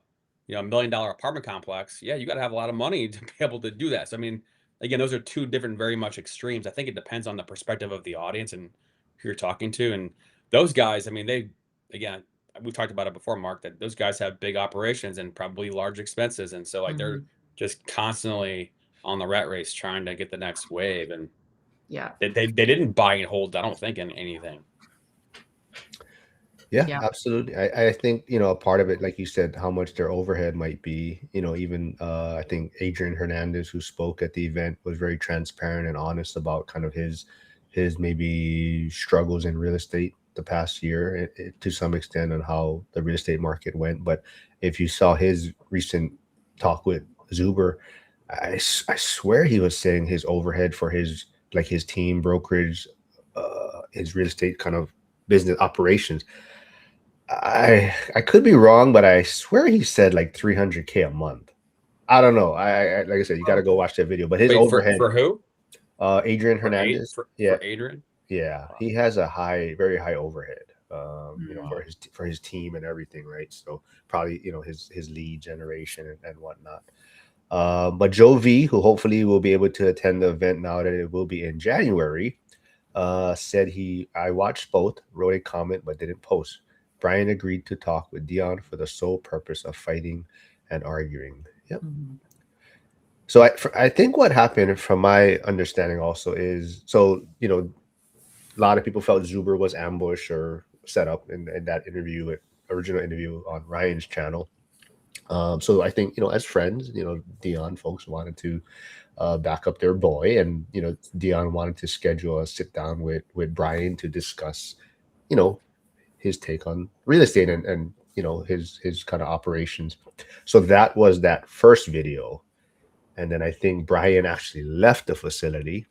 [SPEAKER 4] $1 million apartment complex, you got to have a lot of money to be able to do that. So I mean, again, those are two different, very much extremes. I think it depends on the perspective of the audience and who you're talking to. And those guys, I mean, we've talked about it before, Mark, that those guys have big operations and probably large expenses. And so like they're just constantly on the rat race trying to get the next wave. And they didn't buy and hold, I don't think, in anything.
[SPEAKER 1] Yeah, absolutely. I think, a part of it, like you said, how much their overhead might be, even I think Adrian Hernandez, who spoke at the event, was very transparent and honest about kind of his maybe struggles in real estate the past year, to some extent, on how the real estate market went. But if you saw his recent talk with Zuber, I swear he was saying his overhead for his team, brokerage, his real estate kind of business operations, I could be wrong, but I swear he said like $300K a month. I don't know. I like I said, you got to go watch that video. But his overhead
[SPEAKER 4] for who?
[SPEAKER 1] Adrian Hernandez.
[SPEAKER 4] For Adrian.
[SPEAKER 1] Yeah, he has a very high overhead. For his team and everything, right? So probably his lead generation and whatnot. But Joe V, who hopefully will be able to attend the event now that it will be in January, said I watched both, wrote a comment but didn't post. Brian agreed to talk with Dion for the sole purpose of fighting and arguing. Yep. So I think what happened, from my understanding also, is a lot of people felt Zuber was ambushed or set up in that original interview on Ryan's channel. So I think, as friends, Dion folks wanted to back up their boy, and Dion wanted to schedule a sit down with Brian to discuss, you know, his take on real estate and his kind of operations. So that was that first video, and then I think Brian actually left the facility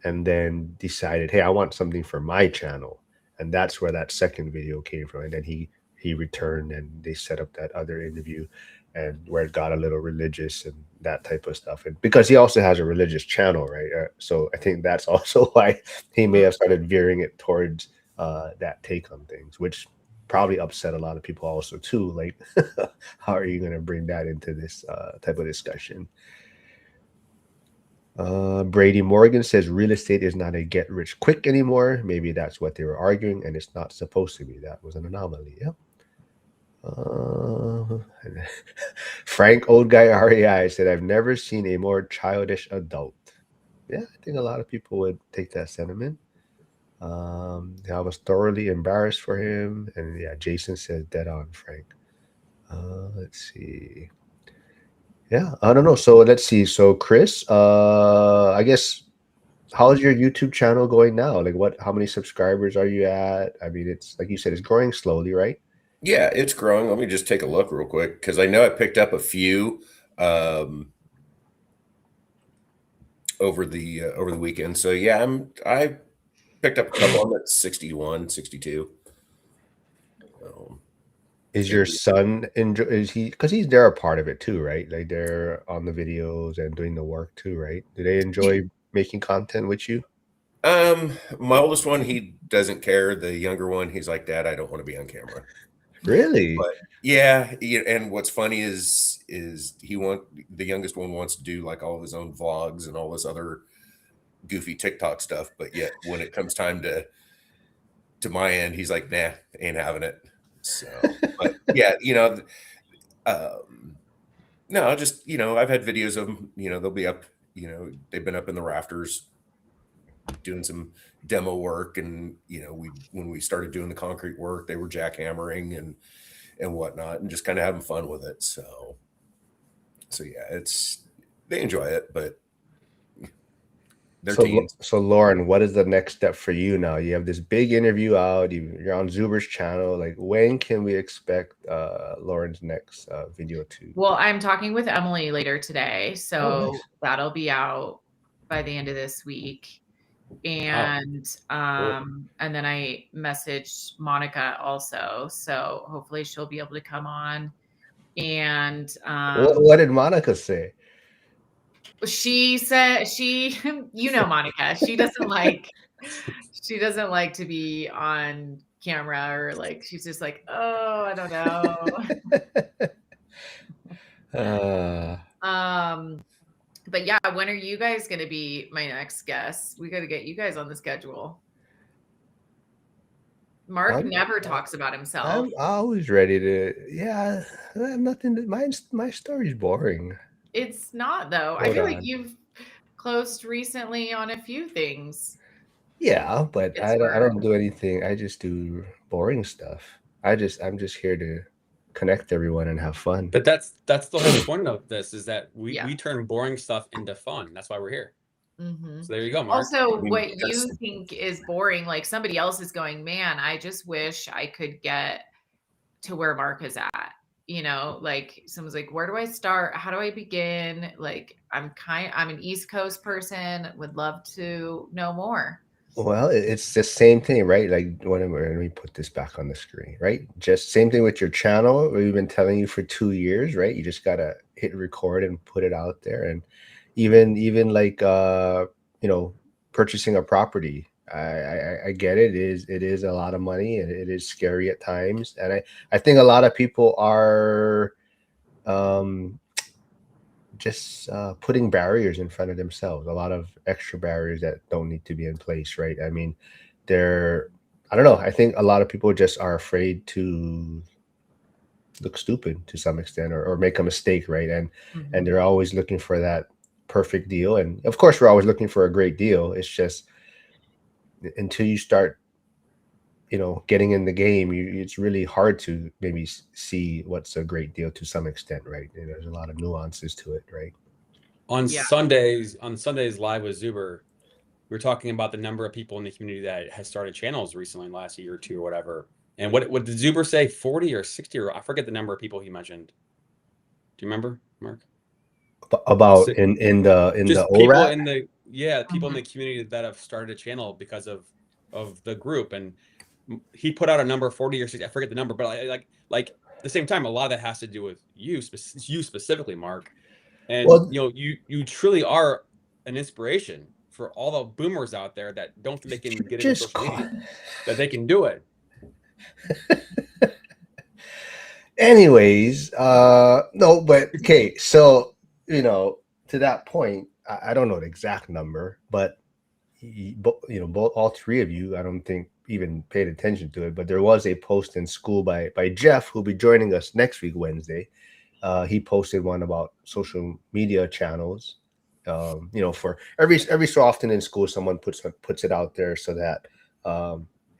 [SPEAKER 1] and then decided, hey, I want something for my channel, and that's where that second video came from. And then he returned, and they set up that other interview, and where it got a little religious and that type of stuff. And because he also has a religious channel, right? So I think that's also why he may have started veering it towards that take on things, which probably upset a lot of people also too. Like, how are you going to bring that into this type of discussion? Brady Morgan says real estate is not a get rich quick anymore. Maybe that's what they were arguing, and it's not supposed to be. That was an anomaly. Yep. Frank, old guy REI, said, I've never seen a more childish adult. Yeah, I think a lot of people would take that sentiment. I was thoroughly embarrassed for him. And yeah, Jason says dead on, Frank. Let's see. Yeah, I don't know. So let's see. So Chris, I guess, how's your YouTube channel going now? Like, how many subscribers are you at? I mean, it's like you said, it's growing slowly, right?
[SPEAKER 3] Yeah, it's growing. Let me just take a look real quick, because I know I picked up a few over the weekend. So yeah, I picked up a couple. I'm at 61, 62.
[SPEAKER 1] Is your son is he, because they're a part of it too, right? Like, they're on the videos and doing the work too, right? Do they enjoy making content with you?
[SPEAKER 3] My oldest one, he doesn't care. The younger one, he's like, Dad, I don't want to be on camera.
[SPEAKER 1] Really?
[SPEAKER 3] But yeah, and what's funny is the youngest one wants to do like all of his own vlogs and all this other goofy TikTok stuff, but yet when it comes time to my end, he's like, nah, ain't having it. So, but yeah, no, just, I've had videos of them, they'll be up, they've been up in the rafters doing some demo work, and when we started doing the concrete work, they were jackhammering and whatnot, and just kind of having fun with it. So yeah, they enjoy it, but they're teens.
[SPEAKER 1] So Lauren, what is the next step for you now? You have this big interview out. You're on Zuber's channel. Like, when can we expect Lauren's next video too?
[SPEAKER 2] Well, I'm talking with Emily later today, so
[SPEAKER 1] nice.
[SPEAKER 2] That'll be out by the end of this week. And and then I messaged Monica also, so hopefully she'll be able to come on. And
[SPEAKER 1] what did Monica say?
[SPEAKER 2] she said Monica, she doesn't like to be on camera, or like, she's just like, oh, I don't know. But yeah, when are you guys going to be my next guest? We got to get you guys on the schedule. Mark never talks about himself.
[SPEAKER 1] I'm always ready to. Yeah, I have nothing to. My story's boring.
[SPEAKER 2] It's not, though. I feel like you've closed recently on a few things.
[SPEAKER 1] Yeah, but I don't do anything. I just do boring stuff. I'm just here to connect everyone and have fun.
[SPEAKER 4] But that's the whole point of this, is that we turn boring stuff into fun. That's why we're here.
[SPEAKER 2] Mm-hmm.
[SPEAKER 4] So there you go, Mark.
[SPEAKER 2] Also, what you think is boring, like somebody else is going, man, I just wish I could get to where Mark is at. Like, someone's like, where do I start? How do I begin? Like, I'm an East Coast person, would love to know more.
[SPEAKER 1] Well, it's the same thing, right? Like, let me put this back on the screen, right? Just same thing with your channel. We've been telling you for 2 years, right? You just gotta hit record and put it out there. And even like purchasing a property. I get it. It is a lot of money, and it is scary at times. And I think a lot of people are just putting barriers in front of themselves, a lot of extra barriers that don't need to be in place, right? I mean, I don't know. I think a lot of people just are afraid to look stupid to some extent, or make a mistake, right? And they're always looking for that perfect deal. And of course, we're always looking for a great deal. It's just until you start getting in the game, it's really hard to maybe see what's a great deal to some extent, right? There's a lot of nuances to it, right?
[SPEAKER 4] On
[SPEAKER 2] Yeah.
[SPEAKER 4] Sundays live with Zuber, we were talking about the number of people in the community that has started channels recently in the last year or two or whatever. And what did Zuber say? 40 or 60, or I forget the number of people he mentioned. Do you remember, Mark?
[SPEAKER 1] About
[SPEAKER 4] So,
[SPEAKER 1] in
[SPEAKER 4] just
[SPEAKER 1] the
[SPEAKER 4] people
[SPEAKER 1] ORAT?
[SPEAKER 4] in the people in the community that have started a channel because of the group. And he put out a number 40 or 60, I forget the number, but like at the same time, a lot of that has to do with you specifically, Mark. And
[SPEAKER 1] Well,
[SPEAKER 4] you truly are an inspiration for all the boomers out there that don't think they can get into
[SPEAKER 1] just
[SPEAKER 4] social media, that they can do it.
[SPEAKER 1] anyways, no, but okay, so to that point, I don't know the exact number, but both all three of you, I don't think even paid attention to it, but there was a post in Skool by Jeff, who'll be joining us next week Wednesday. He posted one about social media channels. For every so often in Skool, someone puts it out there so that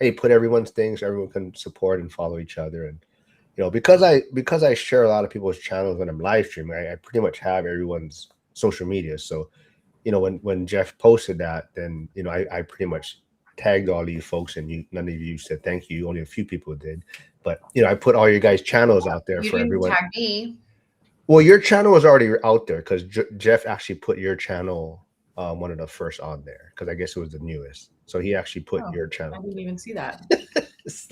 [SPEAKER 1] hey, put everyone's things, so everyone can support and follow each other. And because I share a lot of people's channels when I'm live streaming, I pretty much have everyone's social media. So when Jeff posted that, then I pretty much tagged all you folks, and none of you said thank you. Only a few people did, but I put all your guys' channels out there
[SPEAKER 2] You
[SPEAKER 1] for
[SPEAKER 2] didn't
[SPEAKER 1] everyone.
[SPEAKER 2] tag me.
[SPEAKER 1] Well, your channel was already out there because Jeff actually put your channel one of the first on there, because I guess it was the newest. So he actually put your
[SPEAKER 2] I
[SPEAKER 1] channel.
[SPEAKER 2] didn't even see that.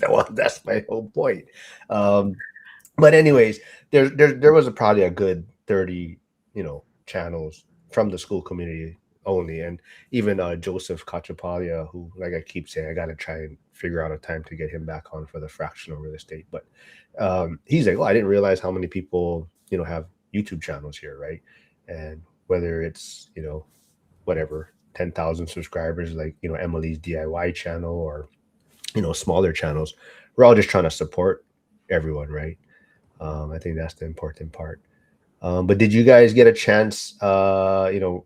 [SPEAKER 1] Well, that's my whole point. But anyways, there was probably a good 30 channels from the Skool community only, and even Joseph Cachapalia, who, like I keep saying, I got to try and figure out a time to get him back on for the fractional real estate. But he's like, well, I didn't realize how many people have YouTube channels here, right? And whether it's whatever 10,000 subscribers, like Emily's DIY channel, or smaller channels, we're all just trying to support everyone, right? I think that's the important part. But did you guys get a chance to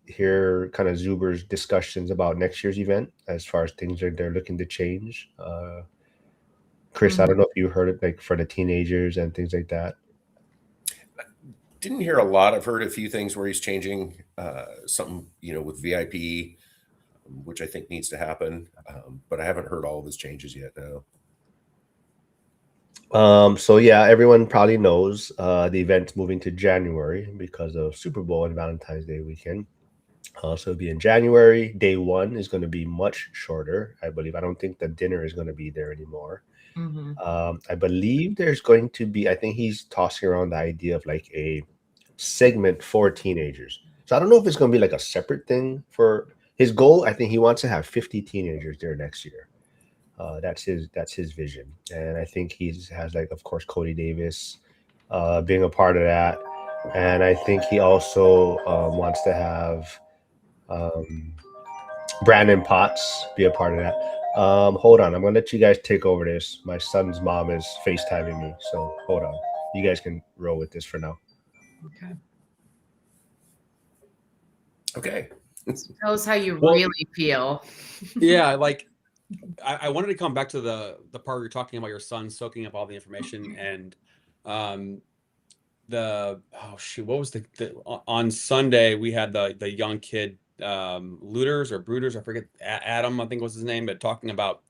[SPEAKER 1] hear kind of Zuber's discussions about next year's event, as far as things they're looking to change? Chris, I don't know if you heard it, like for the teenagers and things like that.
[SPEAKER 3] Didn't hear a lot. I've heard a few things where he's changing something, with VIP, which I think needs to happen. But I haven't heard all of his changes yet. No.
[SPEAKER 1] So yeah, everyone probably knows the event's moving to January because of Super Bowl and Valentine's Day weekend. So it'll be in January. Day one is going to be much shorter, I believe. I don't think the dinner is going to be there anymore. I believe there's going to be, I think he's tossing around the idea of like a segment for teenagers. So I don't know if it's going to be like a separate thing for his goal. I think he wants to have 50 teenagers there next year. That's his vision, and I think he has, like, of course, Cody Davis being a part of that, and I think he also wants to have Brandon Potts be a part of that. Hold on, I'm gonna let you guys take over this. My son's mom is FaceTiming me, so hold on. You guys can roll with this for now.
[SPEAKER 3] Okay.
[SPEAKER 2] Tell us how you really feel.
[SPEAKER 4] Yeah, like I wanted to come back to the part where you're talking about your son soaking up all the information, and what was the on Sunday we had the young kid, looters or brooders, I forget, Adam, I think was his name, but talking about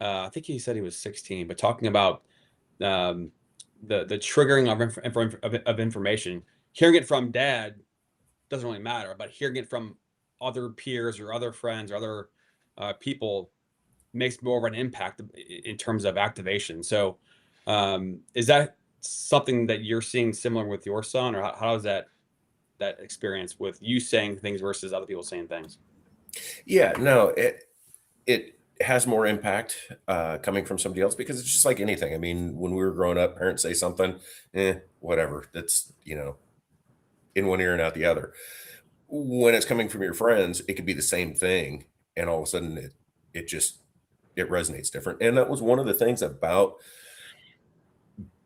[SPEAKER 4] I think he said he was 16, but talking about the triggering of information. Hearing it from dad doesn't really matter, but hearing it from other peers or other friends or other people makes more of an impact in terms of activation. So is that something that you're seeing similar with your son, or how is that experience with you saying things versus other people saying things?
[SPEAKER 3] Yeah, no, it has more impact coming from somebody else, because it's just like anything. I mean, when we were growing up, parents say something, whatever. That's, in one ear and out the other. When it's coming from your friends, it could be the same thing, and all of a sudden it resonates different. And that was one of the things about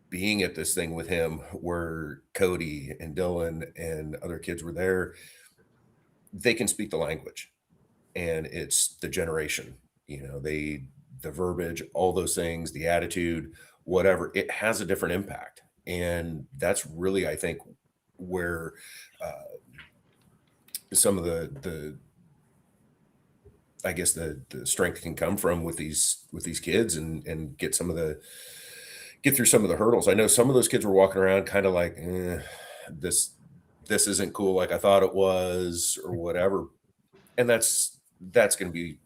[SPEAKER 3] being at this thing with him, where Cody and Dylan and other kids were there. They can speak the language, and it's the generation. the verbiage, all those things, the attitude, whatever, it has a different impact. And that's really, I think, where some of the I guess the strength can come from with these kids, and get through some of the hurdles. I know some of those kids were walking around kind of like, this isn't cool like I thought it was, or whatever. And that's going to be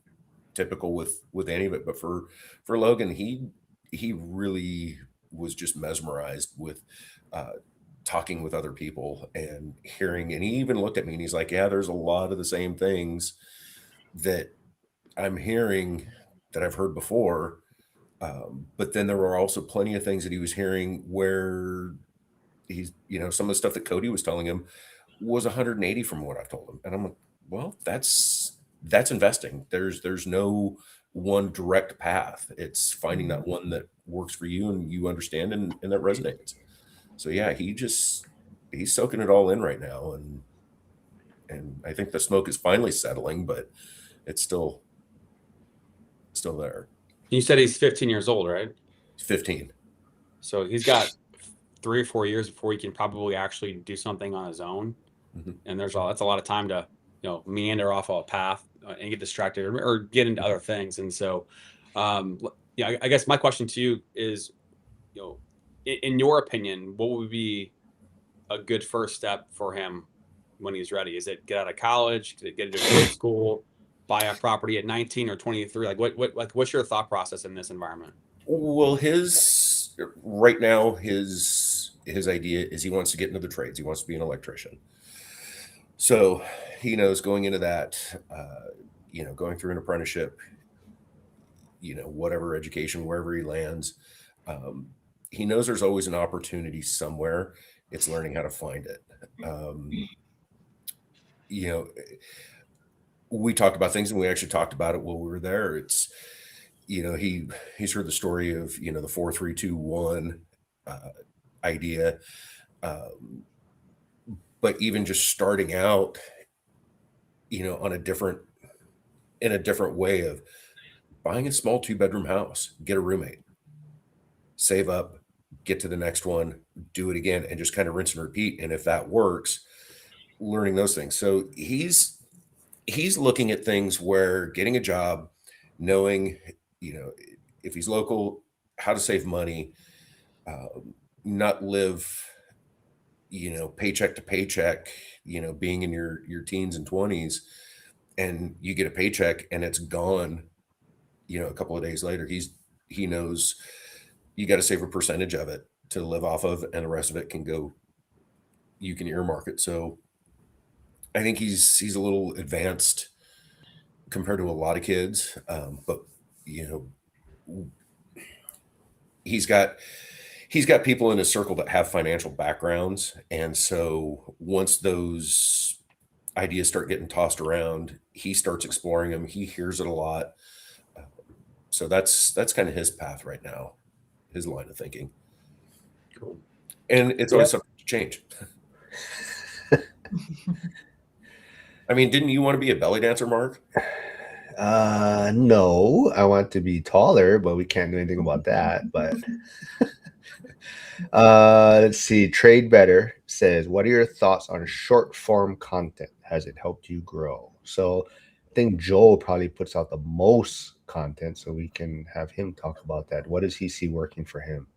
[SPEAKER 3] typical with any of it. But for Logan, he really was just mesmerized with talking with other people and hearing. And he even looked at me and he's like, yeah, there's a lot of the same things that I'm hearing that I've heard before. But then there were also plenty of things that he was hearing where he's, some of the stuff that Cody was telling him was 180 from what I've told him. And I'm like, well, that's investing. There's no one direct path. It's finding that one that works for you and you understand, and that resonates. So yeah, he's soaking it all in right now. And I think the smoke is finally settling, but it's still there.
[SPEAKER 4] You said he's 15 years old, right?
[SPEAKER 3] 15.
[SPEAKER 4] So he's got 3 or 4 years before he can probably actually do something on his own.
[SPEAKER 3] Mhm.
[SPEAKER 4] And that's a lot of time to, meander off a path and get distracted or get into other things. And so, I guess my question to you is, in your opinion, what would be a good first step for him when he's ready? Is it get out of college, get into grade school, buy a property at 19 or 23? What's your thought process in this environment?
[SPEAKER 3] Well, right now, his idea is he wants to get into the trades. He wants to be an electrician. So he knows going into that, going through an apprenticeship, whatever education, wherever he lands, he knows there's always an opportunity somewhere. It's learning how to find it. We talked about things, and we actually talked about it while we were there. It's, he's heard the story of, the 4-3-2-1 idea. But even just starting out, in a different way of buying a small 2-bedroom house, get a roommate, save up, get to the next one, do it again, and just kind of rinse and repeat. And if that works, learning those things. So he's looking at things where getting a job, knowing, if he's local, how to save money, not live, paycheck to paycheck, being in your teens and 20s, and you get a paycheck and it's gone, a couple of days later. He knows you got to save a percentage of it to live off of, and the rest of it you can earmark it. So I think he's a little advanced compared to a lot of kids. But he's got people in his circle that have financial backgrounds. And so once those ideas start getting tossed around, he starts exploring them. He hears it a lot. So that's kind of his path right now, his line of thinking.
[SPEAKER 4] Cool.
[SPEAKER 3] And it's always subject to change. I mean, didn't you want to be a belly dancer, Mark?
[SPEAKER 1] No, I want to be taller, but we can't do anything about that. But let's see. Trade Better says, what are your thoughts on short form content? Has it helped you grow? So I think Joel probably puts out the most content, so we can have him talk about that. What does he see working for him?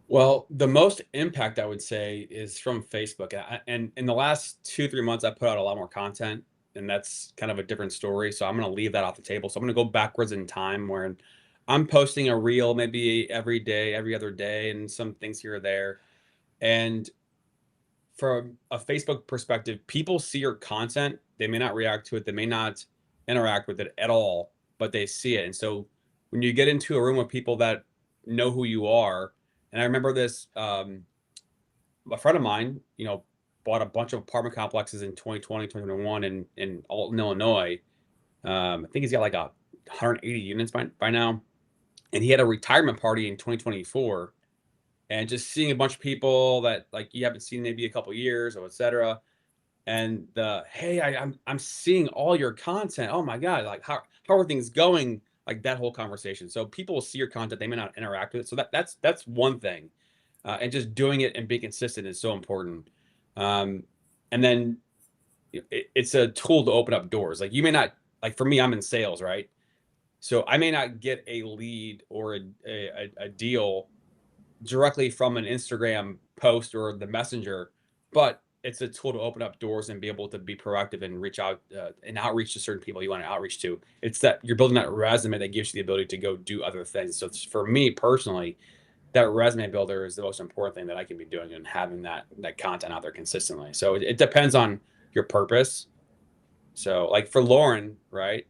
[SPEAKER 4] Well, the most impact, I would say, is from Facebook. And in the last 2-3 months, I put out a lot more content, and that's kind of a different story. So I'm going to leave that off the table. So I'm going to go backwards in time, where I'm posting a reel maybe every day, every other day, and some things here or there. And from a Facebook perspective, people see your content. They may not react to it. They may not interact with it at all, but they see it. And so when you get into a room with people that know who you are, and I remember this, a friend of mine, bought a bunch of apartment complexes in 2020, 2021 in Alton, Illinois. I think he's got like 180 units by now. And he had a retirement party in 2024. And just seeing a bunch of people that like you haven't seen maybe a couple years or et cetera. And hey, I'm seeing all your content. Oh my God, like how are things going? like that whole conversation. So people will see your content, they may not interact with it. So that's one thing. And just doing it and being consistent is so important. And then it's a tool to open up doors. Like you may not, like for me, I'm in sales, right? So I may not get a lead or a deal directly from an Instagram post or the messenger, but it's a tool to open up doors and be able to be proactive and reach out and outreach to certain people you want to outreach to. It's that you're building that resume that gives you the ability to go do other things. So for me personally, that resume builder is the most important thing that I can be doing and having that content out there consistently. So it depends on your purpose. So like for Lauren, right?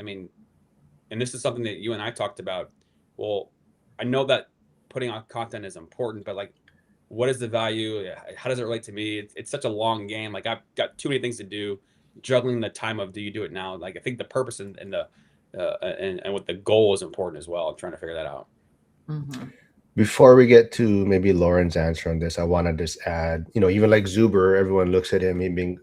[SPEAKER 4] I mean, and this is something that you and I talked about. Well, I know that putting out content is important, but like, what is the value? How does it relate to me? It's such a long game. Like I've got too many things to do, juggling the time of do you do it now? Like I think the purpose and the and what the goal is important as well. I'm trying to figure that out.
[SPEAKER 2] Mm-hmm.
[SPEAKER 1] Before we get to maybe Lauren's answer on this, I want to just add, even like Zuber, everyone looks at him being,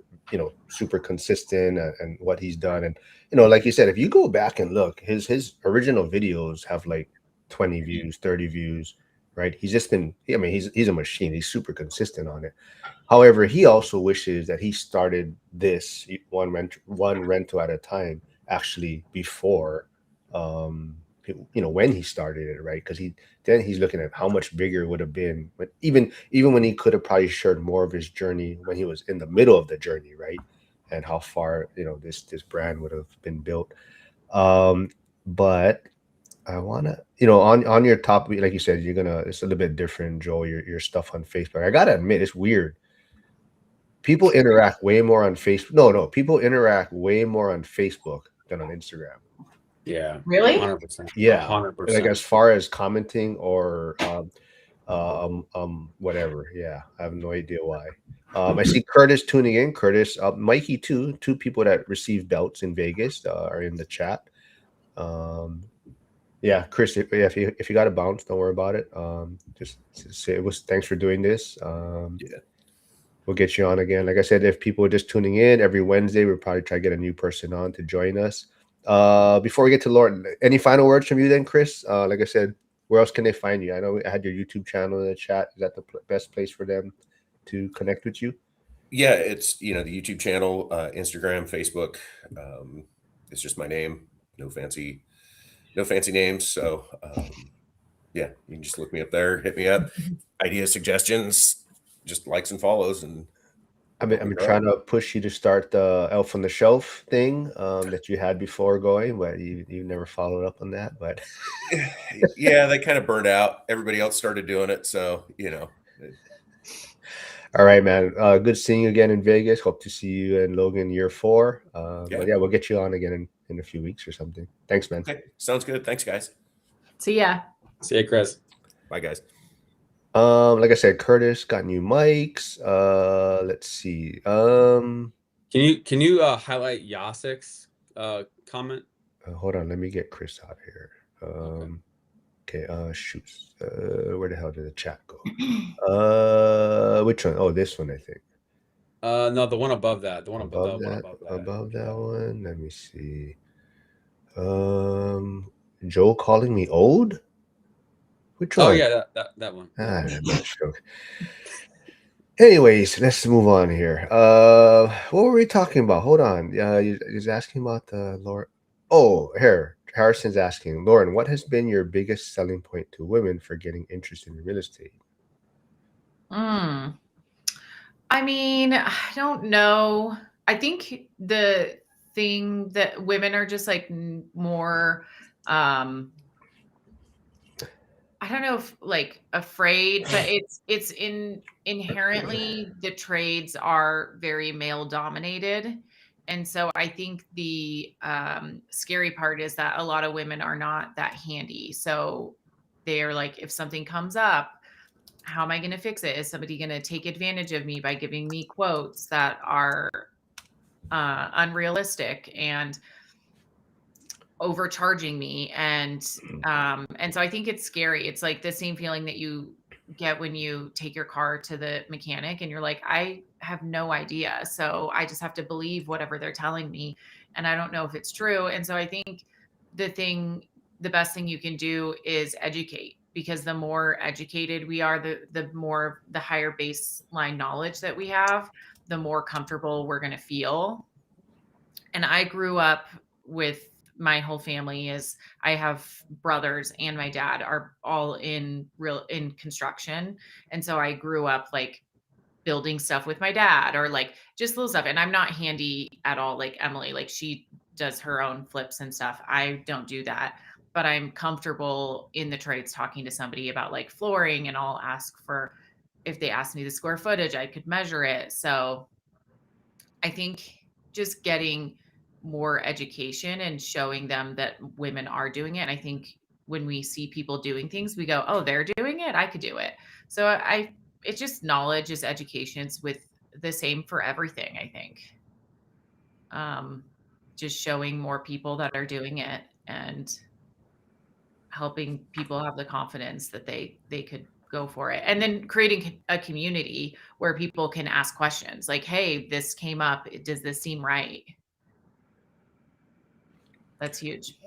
[SPEAKER 1] super consistent and what he's done. And, like you said, if you go back and look, his original videos have like 20 views, 30 views, right? He's just been, he's a machine. He's super consistent on it. However, he also wishes that he started this one rental at a time actually before, when he started it, right? Because he's looking at how much bigger it would have been, but even when he could have probably shared more of his journey when he was in the middle of the journey, right? And how far this brand would have been built. But I wanna, on your topic, like you said, it's a little bit different, Joel. Your stuff on Facebook. I gotta admit, it's weird. People interact way more on Facebook. No, people interact way more on Facebook than on Instagram.
[SPEAKER 4] Yeah.
[SPEAKER 2] Really?
[SPEAKER 4] 100%.
[SPEAKER 1] Yeah.
[SPEAKER 4] 100%.
[SPEAKER 1] Like as far as commenting or whatever. Yeah. I have no idea why. I see Curtis tuning in. Curtis, Mikey too. Two people that receive belts in Vegas are in the chat. Yeah, Chris, if you got a bounce, don't worry about it. Just say it was thanks for doing this.
[SPEAKER 3] Yeah.
[SPEAKER 1] We'll get you on again. Like I said, if people are just tuning in every Wednesday, we'll probably try to get a new person on to join us. Before we get to Lauren, any final words from you then, Chris? Like I said, where else can they find you? I know I had your YouTube channel in the chat. Is that the best place for them to connect with you?
[SPEAKER 3] Yeah, it's the YouTube channel, Instagram, Facebook. It's just my name. No fancy names. So yeah, you can just look me up there, hit me up. Ideas, suggestions, just likes and follows, and
[SPEAKER 1] I've been trying to push you to start the Elf on the Shelf thing that you had before going, but you never followed up on that. But
[SPEAKER 3] yeah, they kind of burned out. Everybody else started doing it, so
[SPEAKER 1] All right, man. Good seeing you again in Vegas. Hope to see you in Logan year 4. But yeah, we'll get you on again in a few weeks or something. Thanks, man.
[SPEAKER 3] Okay, sounds good. Thanks, guys.
[SPEAKER 2] See ya.
[SPEAKER 4] See you, Chris.
[SPEAKER 3] Bye, guys.
[SPEAKER 1] Like I said, Curtis got new mics. Let's see.
[SPEAKER 4] Can you highlight Yasik's comment?
[SPEAKER 1] Hold on, let me get Chris out here. Okay. Shoot. Where the hell did the chat go? Which one? Oh, this one, I think.
[SPEAKER 4] No, the one above that. The one above that.
[SPEAKER 1] Above that one. Let me see. Joe calling me old? Which one?
[SPEAKER 4] Oh yeah, that one.
[SPEAKER 1] I'm not sure. Anyways, let's move on here. What were we talking about? Hold on. He's asking about the Lauren. Oh, here. Harrison's asking, Lauren, what has been your biggest selling point to women for getting interested in real estate?
[SPEAKER 2] I mean, I don't know. I think the thing that women are just like more, I don't know if like afraid, but it's inherently the trades are very male dominated. And so I think the scary part is that a lot of women are not that handy. So they're like, if something comes up, how am I going to fix it? Is somebody going to take advantage of me by giving me quotes that are unrealistic and overcharging me? And so I think it's scary. It's like the same feeling that you get when you take your car to the mechanic and you're like, I have no idea. So I just have to believe whatever they're telling me. And I don't know if it's true. And so I think the best thing you can do is educate, because the more educated we are, the higher baseline knowledge that we have, the more comfortable we're going to feel. And I grew up with my whole family is I have brothers and my dad are all in construction. And so I grew up like building stuff with my dad, or like just little stuff. And I'm not handy at all like Emily. Like she does her own flips and stuff. I don't do that, but I'm comfortable in the trades talking to somebody about like flooring, and I'll ask for, if they ask me the square footage, I could measure it. So I think just getting more education and showing them that women are doing it. And I think when we see people doing things, we go, oh, they're doing it, I could do it. So it's just knowledge is education. It's with the same for everything, I think. Just showing more people that are doing it and helping people have the confidence that they could go for it. And then creating a community where people can ask questions like, hey, this came up, does this seem right? That's huge.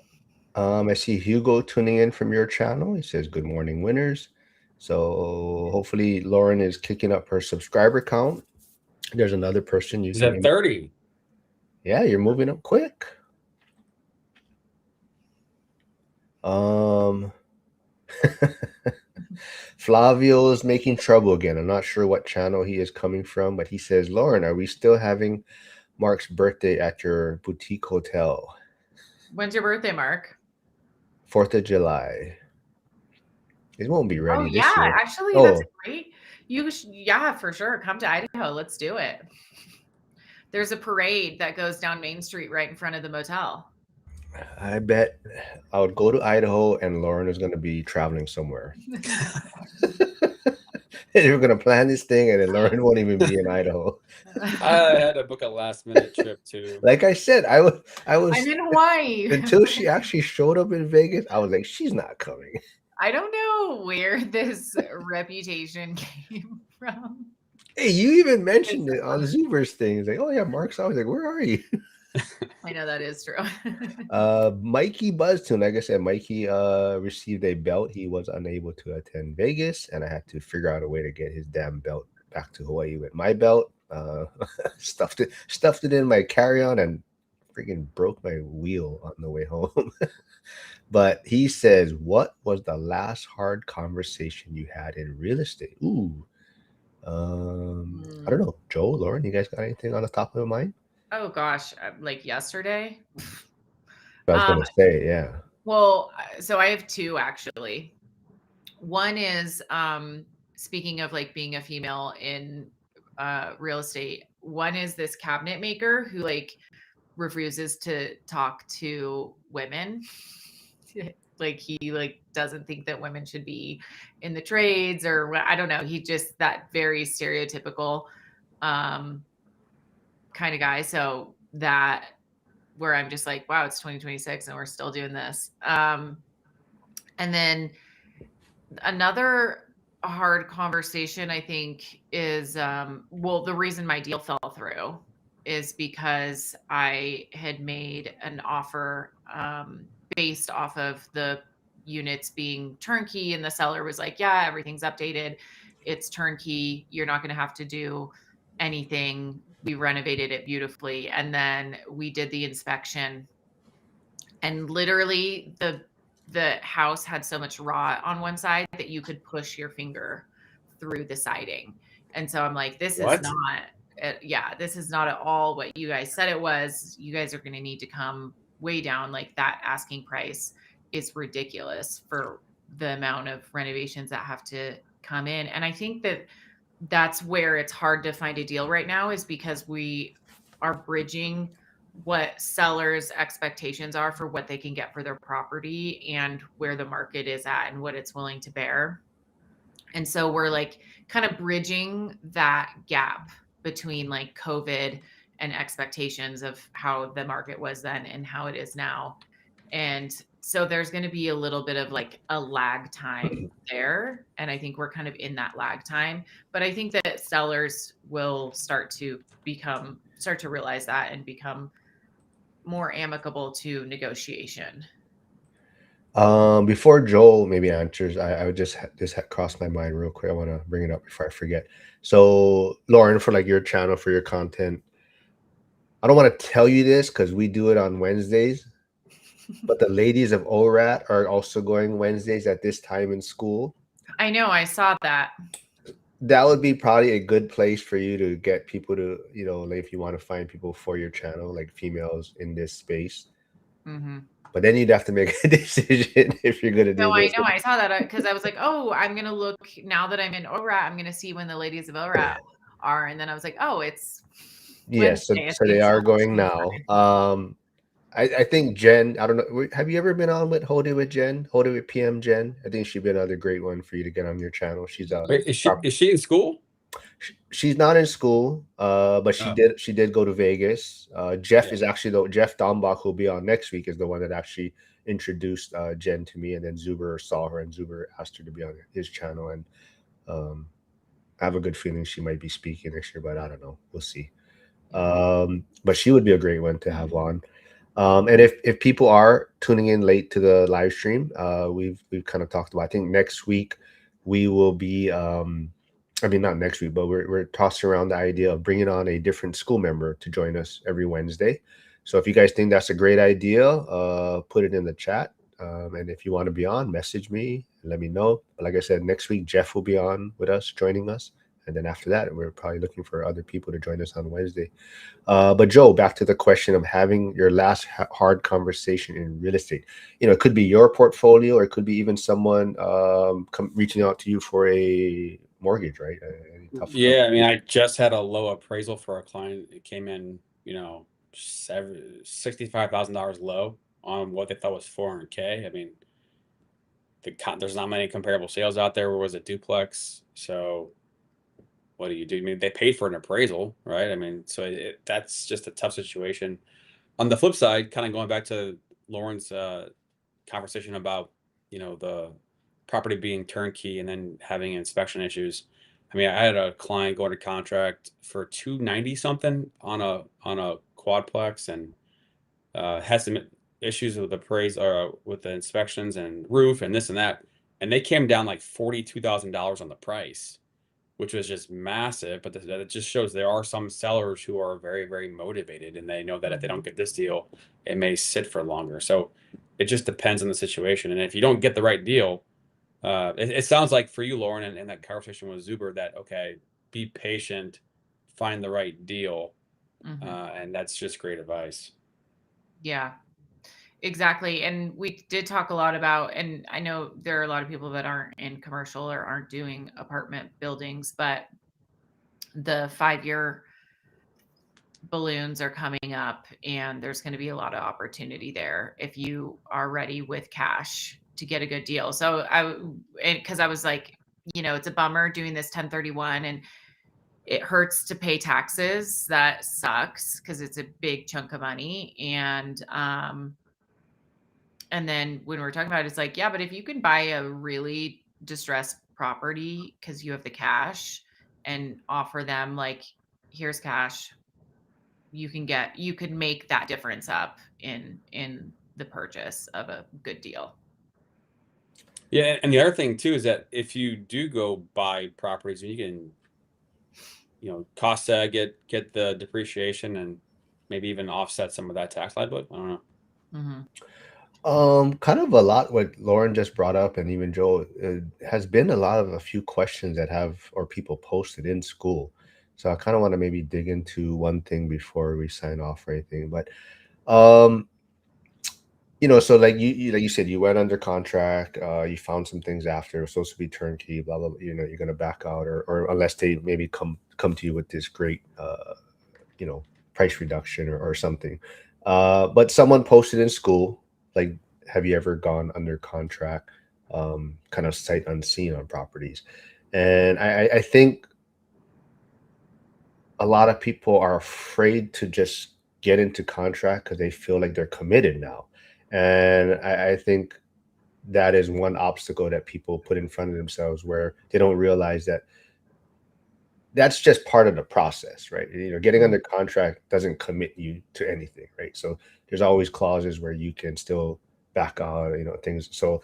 [SPEAKER 1] I see Hugo tuning in from your channel. He says, good morning, winners. So hopefully Lauren is kicking up her subscriber count. There's another person you
[SPEAKER 4] Is
[SPEAKER 1] can.
[SPEAKER 4] that 30?
[SPEAKER 1] Yeah, you're moving up quick. Flavio is making trouble again. I'm not sure what channel he is coming from, but he says, Lauren, are we still having Mark's birthday at your boutique hotel?
[SPEAKER 2] When's your birthday, Mark?
[SPEAKER 1] 4th of July. It won't be ready this
[SPEAKER 2] yeah,
[SPEAKER 1] year.
[SPEAKER 2] actually,
[SPEAKER 1] Oh.
[SPEAKER 2] that's great. Yeah, for sure. Come to Idaho. Let's do it. There's a parade that goes down Main Street right in front of the motel.
[SPEAKER 1] I bet I would go to Idaho and Lauren is going to be traveling somewhere. And we're going to plan this thing and then Lauren won't even be in Idaho.
[SPEAKER 4] I had to book a last minute trip too.
[SPEAKER 1] Like I said, I was
[SPEAKER 2] I'm in Hawaii.
[SPEAKER 1] Until she actually showed up in Vegas, I was like, she's not coming.
[SPEAKER 2] I don't know where this reputation came from.
[SPEAKER 1] Hey, you even mentioned it on Zuber's thing. It's like, oh yeah, Mark's always like, where are you?
[SPEAKER 2] I know that is true.
[SPEAKER 1] Mikey Buzztune, like I said, Mikey received a belt. He was unable to attend Vegas, and I had to figure out a way to get his damn belt back to Hawaii with my belt. Stuffed it in my carry-on and freaking broke my wheel on the way home. But he says, what was the last hard conversation you had in real estate? Ooh. I don't know. Joe, Lauren, you guys got anything on the top of your mind?
[SPEAKER 2] Oh gosh, like yesterday.
[SPEAKER 1] I was gonna say, yeah.
[SPEAKER 2] Well, so I have two actually. One is speaking of like being a female in real estate. One is this cabinet maker who like refuses to talk to women. Like he like doesn't think that women should be in the trades, or I don't know. He just that very stereotypical kind of guy. So that where I'm just like, wow, it's 2026 and we're still doing this. And then another hard conversation I think is well, the reason my deal fell through is because I had made an offer based off of the units being turnkey, and the seller was like, yeah, everything's updated, it's turnkey, you're not going to have to do anything, we renovated it beautifully. And then we did the inspection, and literally the house had so much rot on one side that you could push your finger through the siding. And so I'm like, this is not this is not at all what you guys said it was. You guys are going to need to come way down. Like that asking price is ridiculous for the amount of renovations that have to come in. And I think that that's where it's hard to find a deal right now, is because we are bridging what sellers' expectations are for what they can get for their property and where the market is at and what it's willing to bear. And so we're like kind of bridging that gap between like COVID and expectations of how the market was then and how it is now. And so there's going to be a little bit of like a lag time there. And I think we're kind of in that lag time. But I think that sellers will start to realize that and become more amicable to negotiation.
[SPEAKER 1] Before Joel maybe answers, I would just crossed my mind real quick. I want to bring it up before I forget. So, Lauren, for like your channel for your content, I don't want to tell you this because we do it on Wednesdays, but the ladies of ORAT are also going Wednesdays at this time in Skool.
[SPEAKER 2] I know, I saw that.
[SPEAKER 1] That would be probably a good place for you to get people to, you know, like if you want to find people for your channel, like females in this space.
[SPEAKER 2] Mm-hmm.
[SPEAKER 1] But then you'd have to make a decision if you're gonna do
[SPEAKER 2] No, I
[SPEAKER 1] this.
[SPEAKER 2] know. I saw that because I was like, oh, I'm gonna look now that I'm in ORAT. I'm gonna see when the ladies of ORAT are, and then I was like, oh, it's
[SPEAKER 1] Yes,
[SPEAKER 2] Wednesday.
[SPEAKER 1] so they are going now. I think Jen, I don't know. Have you ever been on with Hold It with Jen? Hold It with PM Jen? I think she'd be another great one for you to get on your channel. She's
[SPEAKER 4] Wait, is she in school?
[SPEAKER 1] she's not in Skool, but
[SPEAKER 4] Oh.
[SPEAKER 1] she did go to Vegas. Jeff
[SPEAKER 4] Yeah.
[SPEAKER 1] is actually Jeff Dombach, who'll be on next week, is the one that actually introduced Jen to me, and then Zuber saw her, and Zuber asked her to be on his channel, and um, I have a good feeling she might be speaking next year, but I don't know. We'll see. But she would be a great one to have on. And if people are tuning in late to the live stream, we've kind of talked about. I think next week we will be. I mean, not next week, but we're tossing around the idea of bringing on a different Skool member to join us every Wednesday. So if you guys think that's a great idea, put it in the chat. And if you want to be on, message me and let me know. But like I said, next week Jeff will be on with us, joining us. And then after that, we're probably looking for other people to join us on Wednesday. But Joe, back to the question of having your last hard conversation in real estate. You know, it could be your portfolio, or it could be even someone reaching out to you for a mortgage, right?
[SPEAKER 4] Yeah, I mean, I just had a low appraisal for a client. It came in, you know, $65,000 low on what they thought was 400K. I mean, there's not many comparable sales out there. Where was a duplex? So what do you do? I mean, they paid for an appraisal, right? I mean, so that's just a tough situation. On the flip side, kind of going back to Lauren's conversation about, you know, the property being turnkey and then having inspection issues. I mean, I had a client go under contract for 290 something on a quadplex, and had some issues with with the inspections and roof and this and that, and they came down like $42,000 on the price, which was just massive. But that just shows there are some sellers who are very, very motivated, and they know that if they don't get this deal, it may sit for longer. So it just depends on the situation. And if you don't get the right deal, it sounds like for you, Lauren, and that conversation with Zuber, that, okay, be patient, find the right deal. And that's just great advice.
[SPEAKER 2] Yeah, exactly. And we did talk a lot about, and I know there are a lot of people that aren't in commercial or aren't doing apartment buildings, but the 5-year balloons are coming up, and there's going to be a lot of opportunity there if you are ready with cash to get a good deal. So because I was like, you know, it's a bummer doing this 1031, and it hurts to pay taxes. That sucks because it's a big chunk of money. And then when we're talking about it, it's like, yeah, but if you can buy a really distressed property because you have the cash and offer them like, here's cash, you could make that difference up in the purchase of a good deal.
[SPEAKER 4] Yeah, and the other thing too is that if you do go buy properties, you can, you know, cost get the depreciation and maybe even offset some of that tax liability. I don't know.
[SPEAKER 1] Kind of a lot what Lauren just brought up, and even Joe, has been a few questions that people posted in Skool. So I kind of want to maybe dig into one thing before we sign off or anything. But you know, so like you said, you went under contract, you found some things after, it was supposed to be turnkey, blah blah, you know, you're gonna back out, or unless they maybe come to you with this great you know, price reduction or something. But someone posted in Skool, like, have you ever gone under contract, kind of sight unseen on properties? And I think a lot of people are afraid to just get into contract because they feel like they're committed now. And I think that is one obstacle that people put in front of themselves, where they don't realize that that's just part of the process, right? You know, getting under contract doesn't commit you to anything, right? So there's always clauses where you can still back on, things. So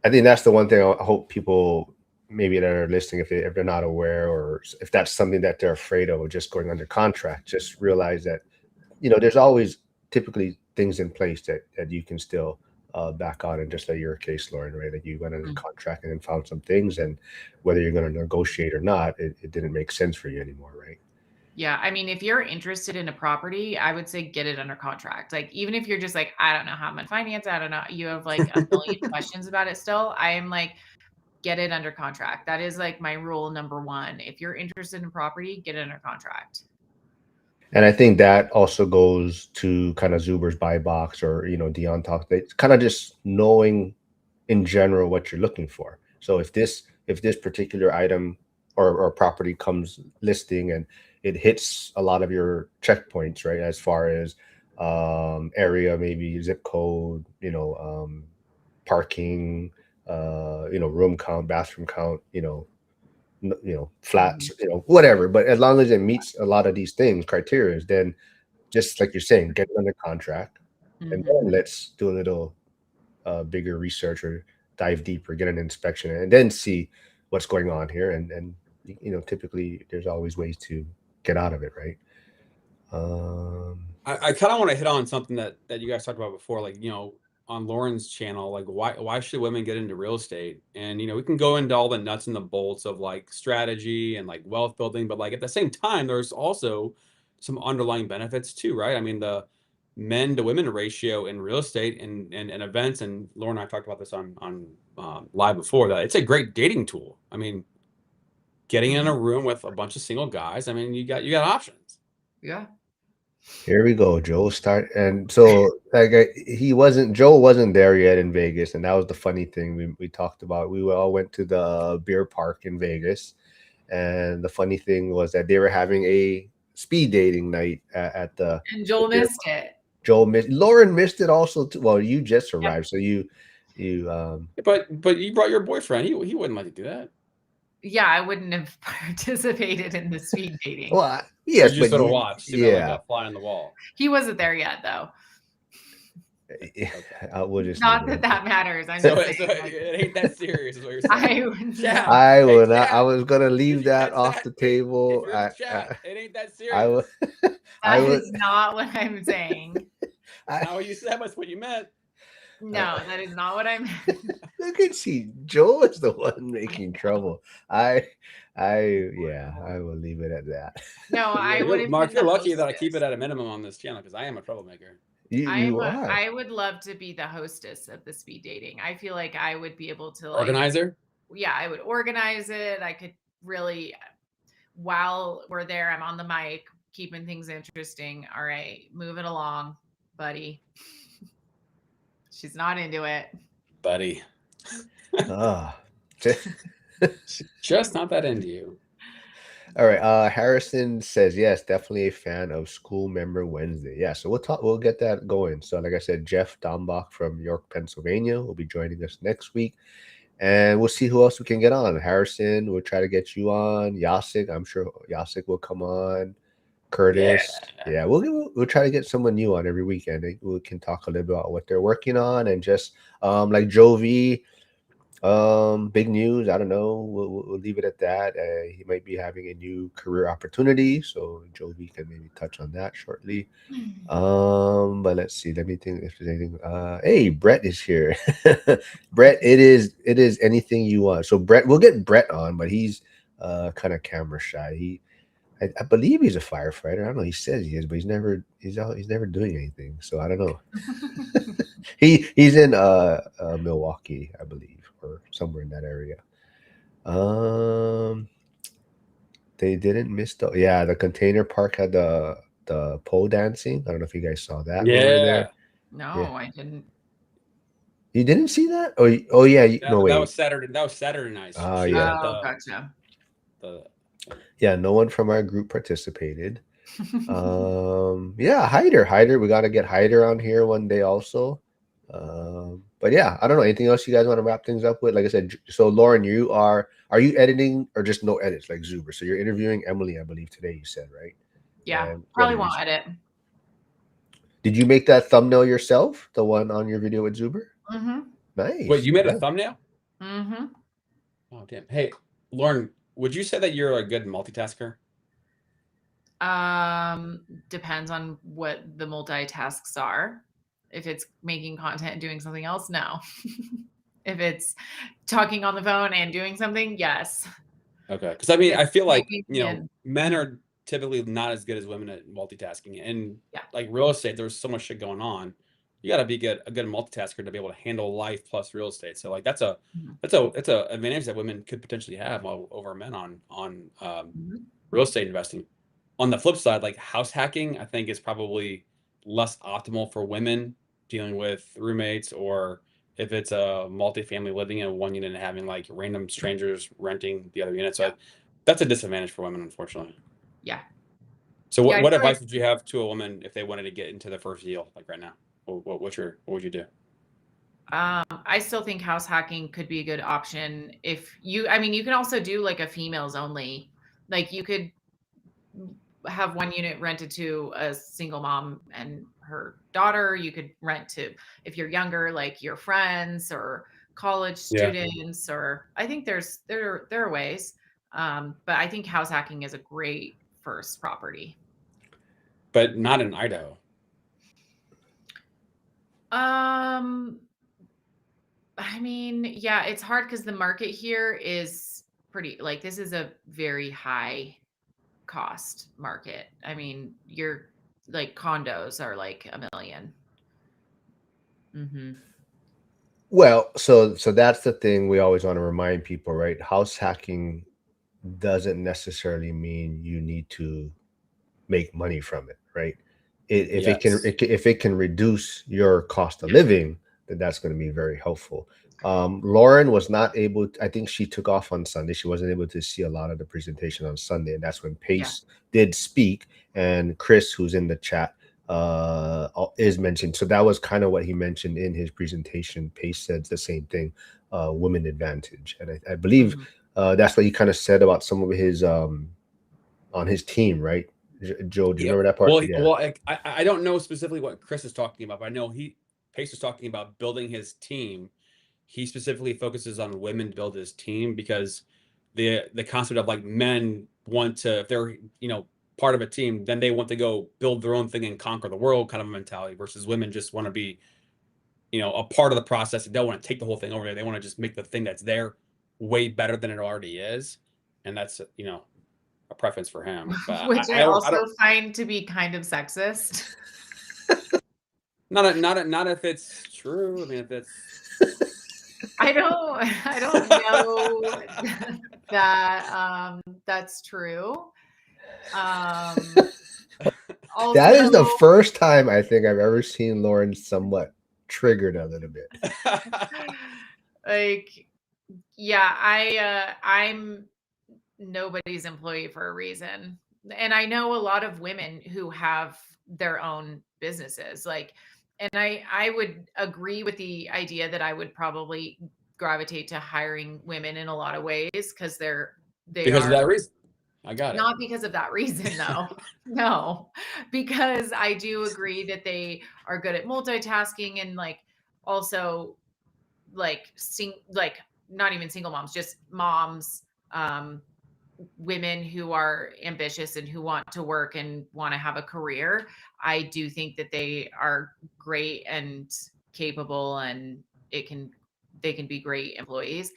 [SPEAKER 1] I think that's the one thing I hope people maybe that are listening, if they're not aware, or if that's something that they're afraid of just going under contract, just realize that, there's always typically things in place that you can still back on. And just like your case, Lauren, right? Like you went under contract and then found some things, and whether you're going to negotiate or not, it didn't make sense for you anymore, right?
[SPEAKER 2] Yeah. I mean, if you're interested in a property, I would say get it under contract. Like, even if you're just like, I don't know how I'm going to finance it, I don't know, you have like a million questions about it still, I am like, get it under contract. That is like my rule number one. If you're interested in property, get it under contract.
[SPEAKER 1] And I think that also goes to kind of Zuber's buy box, or, Dion talk. It's kind of just knowing in general what you're looking for. So if this particular item or property comes listing and it hits a lot of your checkpoints, right? As far as area, maybe zip code, parking, room count, bathroom count, flats, whatever. But as long as it meets a lot of these things, criteria, then just like you're saying, get it under contract, and then let's do a little bigger research, or dive deeper, get an inspection, and then see what's going on here. And typically there's always ways to get out of it, right?
[SPEAKER 4] I kind of want to hit on something that you guys talked about before, like, on Lauren's channel, like why should women get into real estate? And we can go into all the nuts and the bolts of like strategy and like wealth building, but like at the same time, there's also some underlying benefits too, right? I mean, the men to women ratio in real estate and events, and Lauren and I talked about this on live before, that it's a great dating tool. I mean, getting in a room with a bunch of single guys, I mean, you got options.
[SPEAKER 2] Yeah.
[SPEAKER 1] Here we go, Joe. Start. And so like Joe wasn't there yet in Vegas, and that was the funny thing we talked about. We all went to the beer park in Vegas, and the funny thing was that they were having a speed dating night at the.
[SPEAKER 2] And Joel missed it.
[SPEAKER 1] Joel missed. Lauren missed it also too. Well, you just arrived, so you.
[SPEAKER 4] But you brought your boyfriend. He wouldn't let you do that.
[SPEAKER 2] Yeah, I wouldn't have participated in the speed dating.
[SPEAKER 1] Well, yes,
[SPEAKER 4] you just sort of watched.
[SPEAKER 1] Yeah,
[SPEAKER 4] like a fly on the wall.
[SPEAKER 2] He wasn't there yet, though.
[SPEAKER 1] We'll just
[SPEAKER 2] not that matters. I
[SPEAKER 4] know.
[SPEAKER 2] So
[SPEAKER 4] it ain't that serious, is what you're saying.
[SPEAKER 1] I would not. I was gonna leave that off the table.
[SPEAKER 4] It ain't that serious.
[SPEAKER 2] That is not what I'm saying.
[SPEAKER 4] Not what you said. That's what you meant.
[SPEAKER 2] No, that is not what I meant.
[SPEAKER 1] Look at Joe is the one making trouble. I will leave it at that.
[SPEAKER 2] No, I would.
[SPEAKER 4] Mark, you're lucky that I keep it at a minimum on this channel, because I am a troublemaker.
[SPEAKER 1] You are.
[SPEAKER 2] I would love to be the hostess of the speed dating. I feel like I would be able to
[SPEAKER 4] organizer.
[SPEAKER 2] Yeah, I would organize it. I could really, while we're there, I'm on the mic, keeping things interesting. All right, move it along, buddy. She's not into it,
[SPEAKER 4] buddy. Just not that into you.
[SPEAKER 1] All right. Harrison says yes, definitely a fan of Skool Member Wednesday. Yeah, so we'll get that going. So like I said, Jeff Dombach from York, Pennsylvania will be joining us next week, and we'll see who else we can get on. Harrison, we'll try to get you on. Yasik, I'm sure Yasik will come on. Curtis, yeah, we'll try to get someone new on every weekend. We can talk a little bit about what they're working on, and just like Joe V, big news. I don't know. We'll leave it at that. He might be having a new career opportunity, so Joe V can maybe touch on that shortly. But let's see. Let me think if there's anything. Hey, Brett is here. Brett, it is anything you want. So Brett, we'll get Brett on, but he's kind of camera shy. I believe he's a firefighter. I don't know. He says he is, but he's never doing anything. So I don't know. He's in Milwaukee, I believe, or somewhere in that area. They didn't miss the container park had the pole dancing. I don't know if you guys saw that.
[SPEAKER 4] Yeah.
[SPEAKER 2] No, I didn't.
[SPEAKER 1] You didn't see that? Oh yeah. No, wait.
[SPEAKER 4] That was Saturday night.
[SPEAKER 1] Oh yeah.
[SPEAKER 2] Gotcha.
[SPEAKER 1] Yeah, no one from our group participated. Yeah, Hyder. We got to get Hyder on here one day also. But yeah, I don't know. Anything else you guys want to wrap things up with? Like I said, so Lauren, are you editing or just no edits like Zuber? So you're interviewing Emily, I believe, today, you said, right?
[SPEAKER 2] Yeah, probably won't edit.
[SPEAKER 1] Did you make that thumbnail yourself? The one on your video with Zuber?
[SPEAKER 2] Mm-hmm.
[SPEAKER 1] Nice.
[SPEAKER 4] Wait, you made
[SPEAKER 1] Yeah.
[SPEAKER 4] a thumbnail?
[SPEAKER 2] Mm-hmm.
[SPEAKER 4] Oh, damn. Hey, Lauren, would you say that you're a good multitasker?
[SPEAKER 2] Depends on what the multitasks are. If it's making content and doing something else, no. If it's talking on the phone and doing something, yes.
[SPEAKER 4] Okay. Because I mean, I feel like,
[SPEAKER 2] Maybe,
[SPEAKER 4] you know,
[SPEAKER 2] and-
[SPEAKER 4] men are typically not as good as women at multitasking. And
[SPEAKER 2] Yeah.
[SPEAKER 4] like real estate, there's so much shit going on. You got to be a good multitasker to be able to handle life plus real estate. So like that's a advantage that women could potentially have over men on
[SPEAKER 2] Mhm.
[SPEAKER 4] real estate investing. On the flip side, like house hacking, I think is probably less optimal for women dealing with roommates, or if it's a multifamily living in one unit and having like random strangers renting the other unit. So that's a disadvantage for women, unfortunately.
[SPEAKER 2] Yeah.
[SPEAKER 4] So
[SPEAKER 2] Yeah, I
[SPEAKER 4] what
[SPEAKER 2] feel
[SPEAKER 4] advice
[SPEAKER 2] like-
[SPEAKER 4] would you have to a woman if they wanted to get into the first deal, like right now? What would you do?
[SPEAKER 2] I still think house hacking could be a good option. I mean, you can also do like a females only. Like you could have one unit rented to a single mom and her daughter. You could rent to, if you're younger, like your friends or college
[SPEAKER 4] Yeah.
[SPEAKER 2] students, or I think there are ways. But I think house hacking is a great first property.
[SPEAKER 4] But not in Idaho.
[SPEAKER 2] I mean, yeah, it's hard because the market here is pretty, like, this is a very high cost market. I mean, your like condos are like $1 million. Mm-hmm.
[SPEAKER 1] Well, so that's the thing we always want to remind people, right? House hacking doesn't necessarily mean you need to make money from it, right? If it can reduce your cost of living, then that's going to be very helpful. Lauren was not able I think she took off on Sunday. She wasn't able to see a lot of the presentation on Sunday, and that's when Pace did speak, and Chris, who's in the chat, is mentioned. So that was kind of what he mentioned in his presentation. Pace said the same thing, women advantage, and I believe that's what he kind of said about some of his on his team, right? Joe, do you remember that part?
[SPEAKER 4] Well, I don't know specifically what Chris is talking about, but I know Pace was talking about building his team. He specifically focuses on women to build his team because the concept of like men want to, if they're part of a team, then they want to go build their own thing and conquer the world kind of mentality, versus women just want to be a part of the process. They don't want to take the whole thing over there. They want to just make the thing that's there way better than it already is, and that's a preference for him. But
[SPEAKER 2] Which I
[SPEAKER 4] don't
[SPEAKER 2] find to be kind of sexist.
[SPEAKER 4] Not if it's true. I mean, if it's
[SPEAKER 2] I don't know that that's true.
[SPEAKER 1] That is the
[SPEAKER 2] Also,
[SPEAKER 1] first time I think I've ever seen Lauren somewhat triggered a little bit.
[SPEAKER 2] like, yeah, I'm nobody's employee for a reason. And I know a lot of women who have their own businesses. Like, and I would agree with the idea that I would probably gravitate to hiring women in a lot of ways because they
[SPEAKER 4] because
[SPEAKER 2] are
[SPEAKER 4] of that reason. I got it.
[SPEAKER 2] not because of that reason though. No, because I do agree that they are good at multitasking and like also like not even single moms, just moms, women who are ambitious and who want to work and want to have a career. I do think that they are great and capable, and they can be great employees.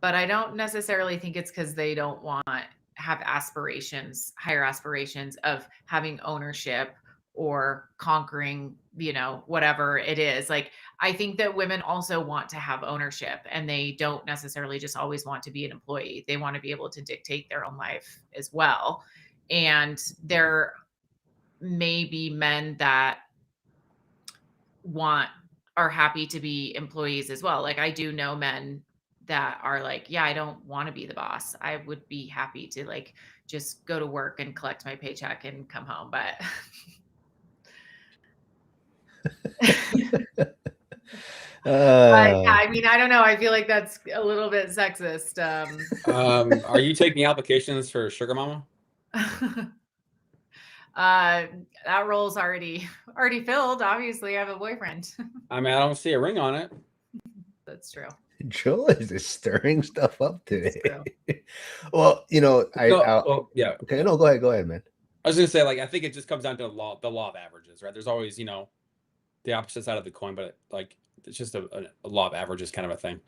[SPEAKER 2] But I don't necessarily think it's because they don't have higher aspirations of having ownership or conquering, whatever it is. Like, I think that women also want to have ownership, and they don't necessarily just always want to be an employee. They want to be able to dictate their own life as well. And there may be men that are happy to be employees as well. Like, I do know men that are like, yeah, I don't want to be the boss. I would be happy to like just go to work and collect my paycheck and come home. But yeah, I mean, I don't know. I feel like that's a little bit sexist.
[SPEAKER 4] Are you taking applications for Sugar Mama?
[SPEAKER 2] That role's already filled. Obviously, I have a boyfriend.
[SPEAKER 4] I mean, I don't see a ring on it.
[SPEAKER 2] That's true.
[SPEAKER 1] Joe is just stirring stuff up
[SPEAKER 2] That's
[SPEAKER 1] today.
[SPEAKER 2] true.
[SPEAKER 1] Well,
[SPEAKER 4] No, well, yeah.
[SPEAKER 1] Okay, no, go ahead, man.
[SPEAKER 4] I was gonna say, like, I think it just comes down to the law of averages, right? There's always, you know, the opposite side of the coin, but like it's just a law of averages kind of a thing.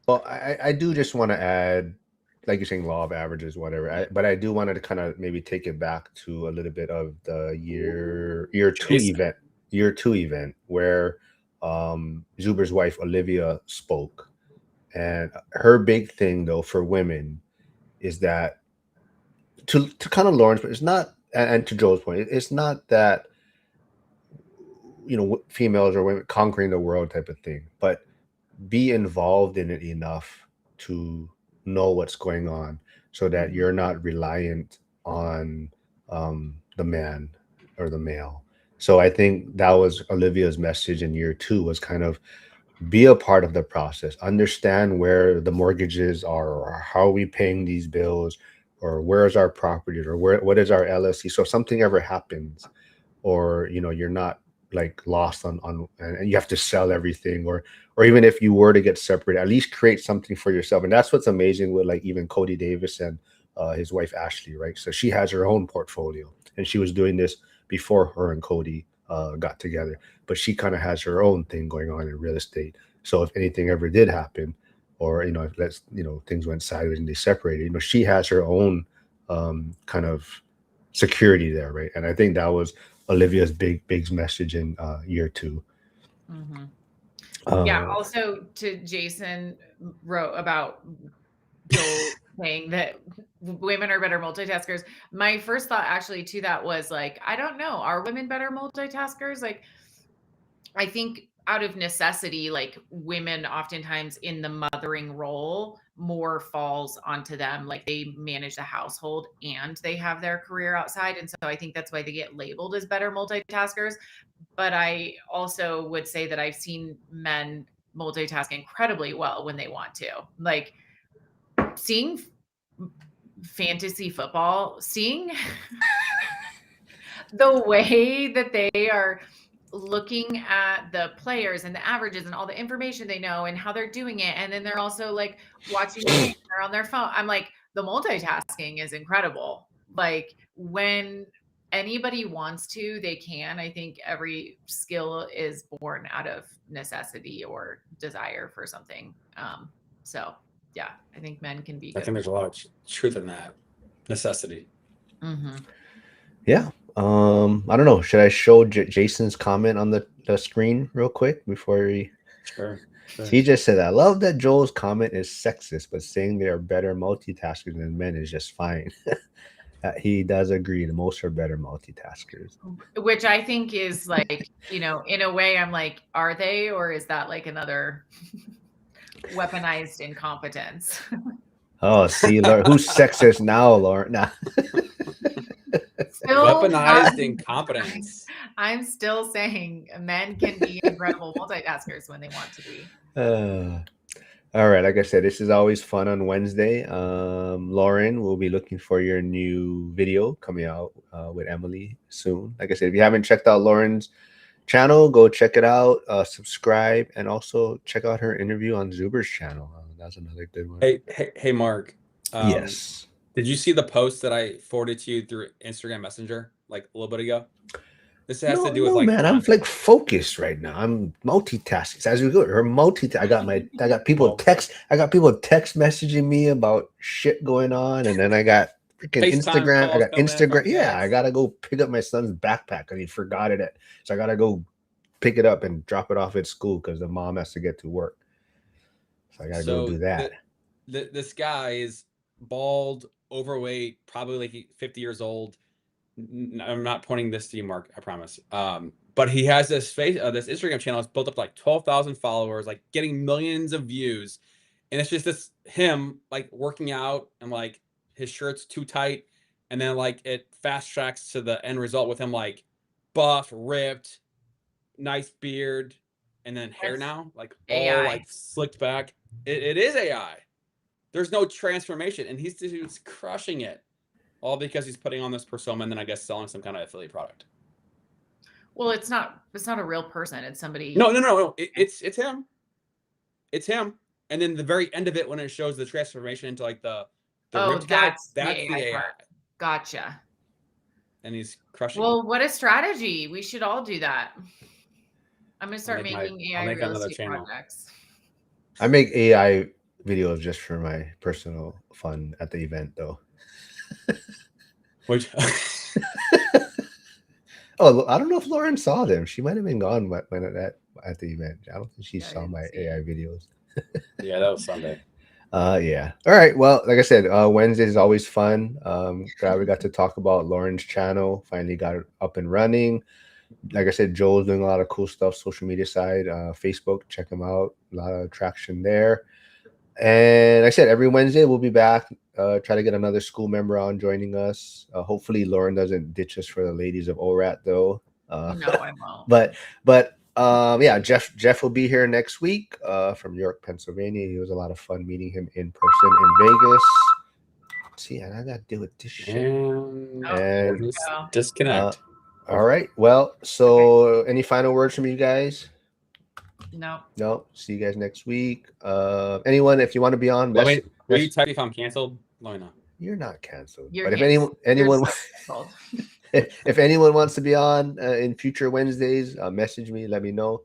[SPEAKER 1] Well, I do just want to add, like you're saying, law of averages, whatever. But I do want to kind of maybe take it back to a little bit of the year two event where Zuber's wife Olivia spoke, and her big thing though for women is that to kind of Lauren's, but it's not, and to Joe's point, it's not that females or women conquering the world type of thing, but be involved in it enough to know what's going on so that you're not reliant on the man or the male. So I think that was Olivia's message in year two, was kind of be a part of the process, understand where the mortgages are, or how are we paying these bills, or where's our property, or what is our LLC. So if something ever happens, or you're not like lost on and you have to sell everything, or even if you were to get separated, at least create something for yourself. And that's what's amazing with like even Cody Davis and his wife Ashley, right? So she has her own portfolio, and she was doing this before her and Cody got together, but she kind of has her own thing going on in real estate. So if anything ever did happen, or if things went sideways and they separated, she has her own kind of security there, right? And I think that was Olivia's big message in year two.
[SPEAKER 2] Mm-hmm. Yeah. Also, to Jason wrote about Joel saying that women are better multitaskers. My first thought actually to that was like, I don't know, are women better multitaskers? Like, I think out of necessity, like women oftentimes in the mothering role, more falls onto them. Like they manage the household and they have their career outside. And so I think that's why they get labeled as better multitaskers. But I also would say that I've seen men multitask incredibly well when they want to. Like seeing fantasy football, seeing the way that they are looking at the players and the averages and all the information they know and how they're doing it. And then they're also like watching the game, they're on their phone. I'm like, the multitasking is incredible. Like when anybody wants to, they can. I think every skill is born out of necessity or desire for something. So yeah, I think men can be good.
[SPEAKER 4] I think there's a lot of truth in that. Necessity.
[SPEAKER 2] Mm-hmm.
[SPEAKER 1] Yeah. I don't know. Should I show Jason's comment on the screen real quick before we?
[SPEAKER 4] Sure.
[SPEAKER 1] He just said, "I love that Joel's comment is sexist, but saying they are better multitaskers than men is just fine." He does agree. The most are better multitaskers,
[SPEAKER 2] which I think is like, in a way, I'm like, are they, or is that like another weaponized incompetence?
[SPEAKER 1] Oh, see, Lauren, who's sexist now, Lauren? Nah.
[SPEAKER 4] Weaponized incompetence.
[SPEAKER 2] I'm still saying men can be incredible multitaskers when they want to be.
[SPEAKER 1] All right, like I said, this is always fun on Wednesday. Lauren, we'll be looking for your new video coming out with Emily soon. Like I said, if you haven't checked out Lauren's channel, go check it out, subscribe, and also check out her interview on Zuber's channel. That's another good one.
[SPEAKER 4] Hey, Mark.
[SPEAKER 1] Yes.
[SPEAKER 4] Did you see the post that I forwarded to you through Instagram Messenger like a little bit ago? This has to do with like,
[SPEAKER 1] man, I'm like focused right now. I'm multitasking as we go. I got people text messaging me about shit going on, and then I got freaking Instagram. I got Instagram. Yeah, I gotta go pick up my son's backpack and he forgot it. So I gotta go pick it up and drop it off at school because the mom has to get to work. So I gotta go do that.
[SPEAKER 4] This guy is bald, overweight, probably like 50 years old. I'm not pointing this to you, Mark, I promise. But he has this this Instagram channel. It's built up like 12,000 followers, like getting millions of views. And it's just him like working out and like his shirt's too tight. And then like it fast tracks to the end result with him like buff, ripped, nice beard, and then hair now, like AI. All like slicked back. It is AI. There's no transformation, and he's crushing it. all because he's putting on this persona and then I guess selling some kind of affiliate product.
[SPEAKER 2] Well, it's not a real person. It's somebody.
[SPEAKER 4] No. It's him. It's him. And then the very end of it, when it shows the transformation into like the ripped guy,
[SPEAKER 2] that's the AI part. Gotcha.
[SPEAKER 4] And he's crushing.
[SPEAKER 2] Well, what a strategy! We should all do that. I'm gonna start making
[SPEAKER 4] I'll
[SPEAKER 2] AI
[SPEAKER 4] make
[SPEAKER 2] real
[SPEAKER 4] another
[SPEAKER 2] estate
[SPEAKER 4] channel.
[SPEAKER 2] projects.
[SPEAKER 1] I make AI videos just for my personal fun at the event, though.
[SPEAKER 4] Which
[SPEAKER 1] Oh, I don't know if Lauren saw them. She might have been gone when at the event. I don't think she
[SPEAKER 2] Yeah, I
[SPEAKER 1] saw
[SPEAKER 2] didn't
[SPEAKER 1] my
[SPEAKER 2] see
[SPEAKER 1] AI
[SPEAKER 2] it.
[SPEAKER 1] videos.
[SPEAKER 4] yeah, that was Sunday.
[SPEAKER 1] Yeah. All right. Well, like I said, Wednesday is always fun. Glad we got to talk about Lauren's channel. Finally got it up and running. Like I said, Joel's doing a lot of cool stuff, social media side, Facebook. Check him out. A lot of traction there. And like I said, every Wednesday we'll be back. Try to get another Skool member on joining us. Hopefully Lauren doesn't ditch us for the ladies of ORAT though.
[SPEAKER 2] No, I won't.
[SPEAKER 1] But yeah, Jeff will be here next week from York, Pennsylvania. It was a lot of fun meeting him in person in Vegas. See, and I got to deal with this shit.
[SPEAKER 4] And disconnect.
[SPEAKER 1] All right. Well, so any final words from you guys? No. See you guys next week. Anyone, if you want to be on,
[SPEAKER 4] will you type if I'm canceled? Let me know.
[SPEAKER 1] You're not canceled.
[SPEAKER 2] You're
[SPEAKER 1] but
[SPEAKER 2] canceled.
[SPEAKER 1] if anyone if anyone wants to be on in future Wednesdays, message me, let me know.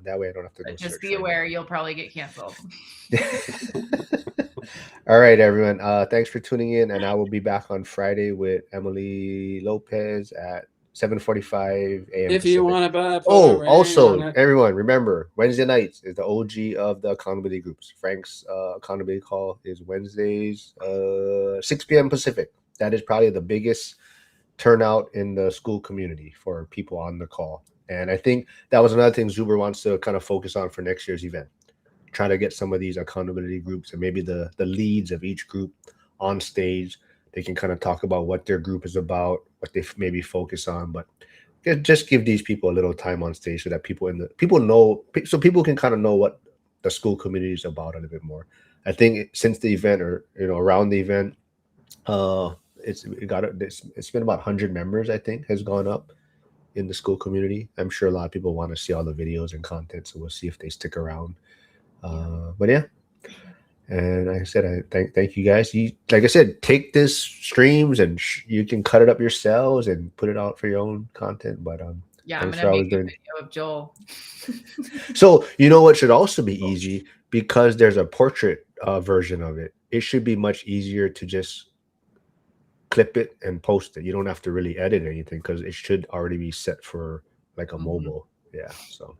[SPEAKER 1] That way I don't have to go search.
[SPEAKER 2] Just be aware you'll probably get canceled.
[SPEAKER 1] All right, everyone. Thanks for tuning in, and I will be back on Friday with Emily Lopez at 7:45 a.m.
[SPEAKER 4] If you want to
[SPEAKER 1] also, everyone, remember, Wednesday nights is the OG of the accountability groups. Frank's accountability call is Wednesdays, 6 p.m. Pacific. That is probably the biggest turnout in the Skool community for people on the call. And I think that was another thing Zuber wants to kind of focus on for next year's event. Trying to get some of these accountability groups and maybe the leads of each group on stage. They can kind of talk about what their group is about, what they maybe focus on, but just give these people a little time on stage so that people know, so people can kind of know what the Skool community is about a little bit more. I think since the event, or around the event, it's been about 100 members, I think, has gone up in the Skool community. I'm sure a lot of people want to see all the videos and content, so we'll see if they stick around. But yeah. And like I said, I thank you guys. Like I said, take this streams and you can cut it up yourselves and put it out for your own content. But
[SPEAKER 2] yeah, I'm gonna make a video of Joel.
[SPEAKER 1] So what should also be easy, because there's a portrait version of it. It should be much easier to just clip it and post it. You don't have to really edit anything because it should already be set for like a mobile. Yeah. So.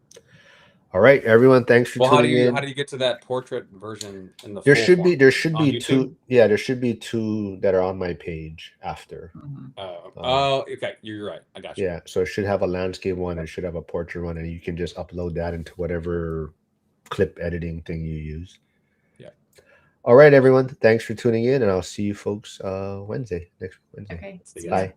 [SPEAKER 1] All right, everyone. Thanks for tuning in.
[SPEAKER 4] How do you get to that portrait version in the?
[SPEAKER 1] There should be
[SPEAKER 4] YouTube?
[SPEAKER 1] two. Yeah, there should be two that are on my page after.
[SPEAKER 4] Okay, you're right. I got you.
[SPEAKER 1] Yeah, so it should have a landscape one and it should have a portrait one, and you can just upload that into whatever clip editing thing you use.
[SPEAKER 4] Yeah.
[SPEAKER 1] All right, everyone. Thanks for tuning in, and I'll see you folks next Wednesday.
[SPEAKER 2] Okay.
[SPEAKER 1] Bye.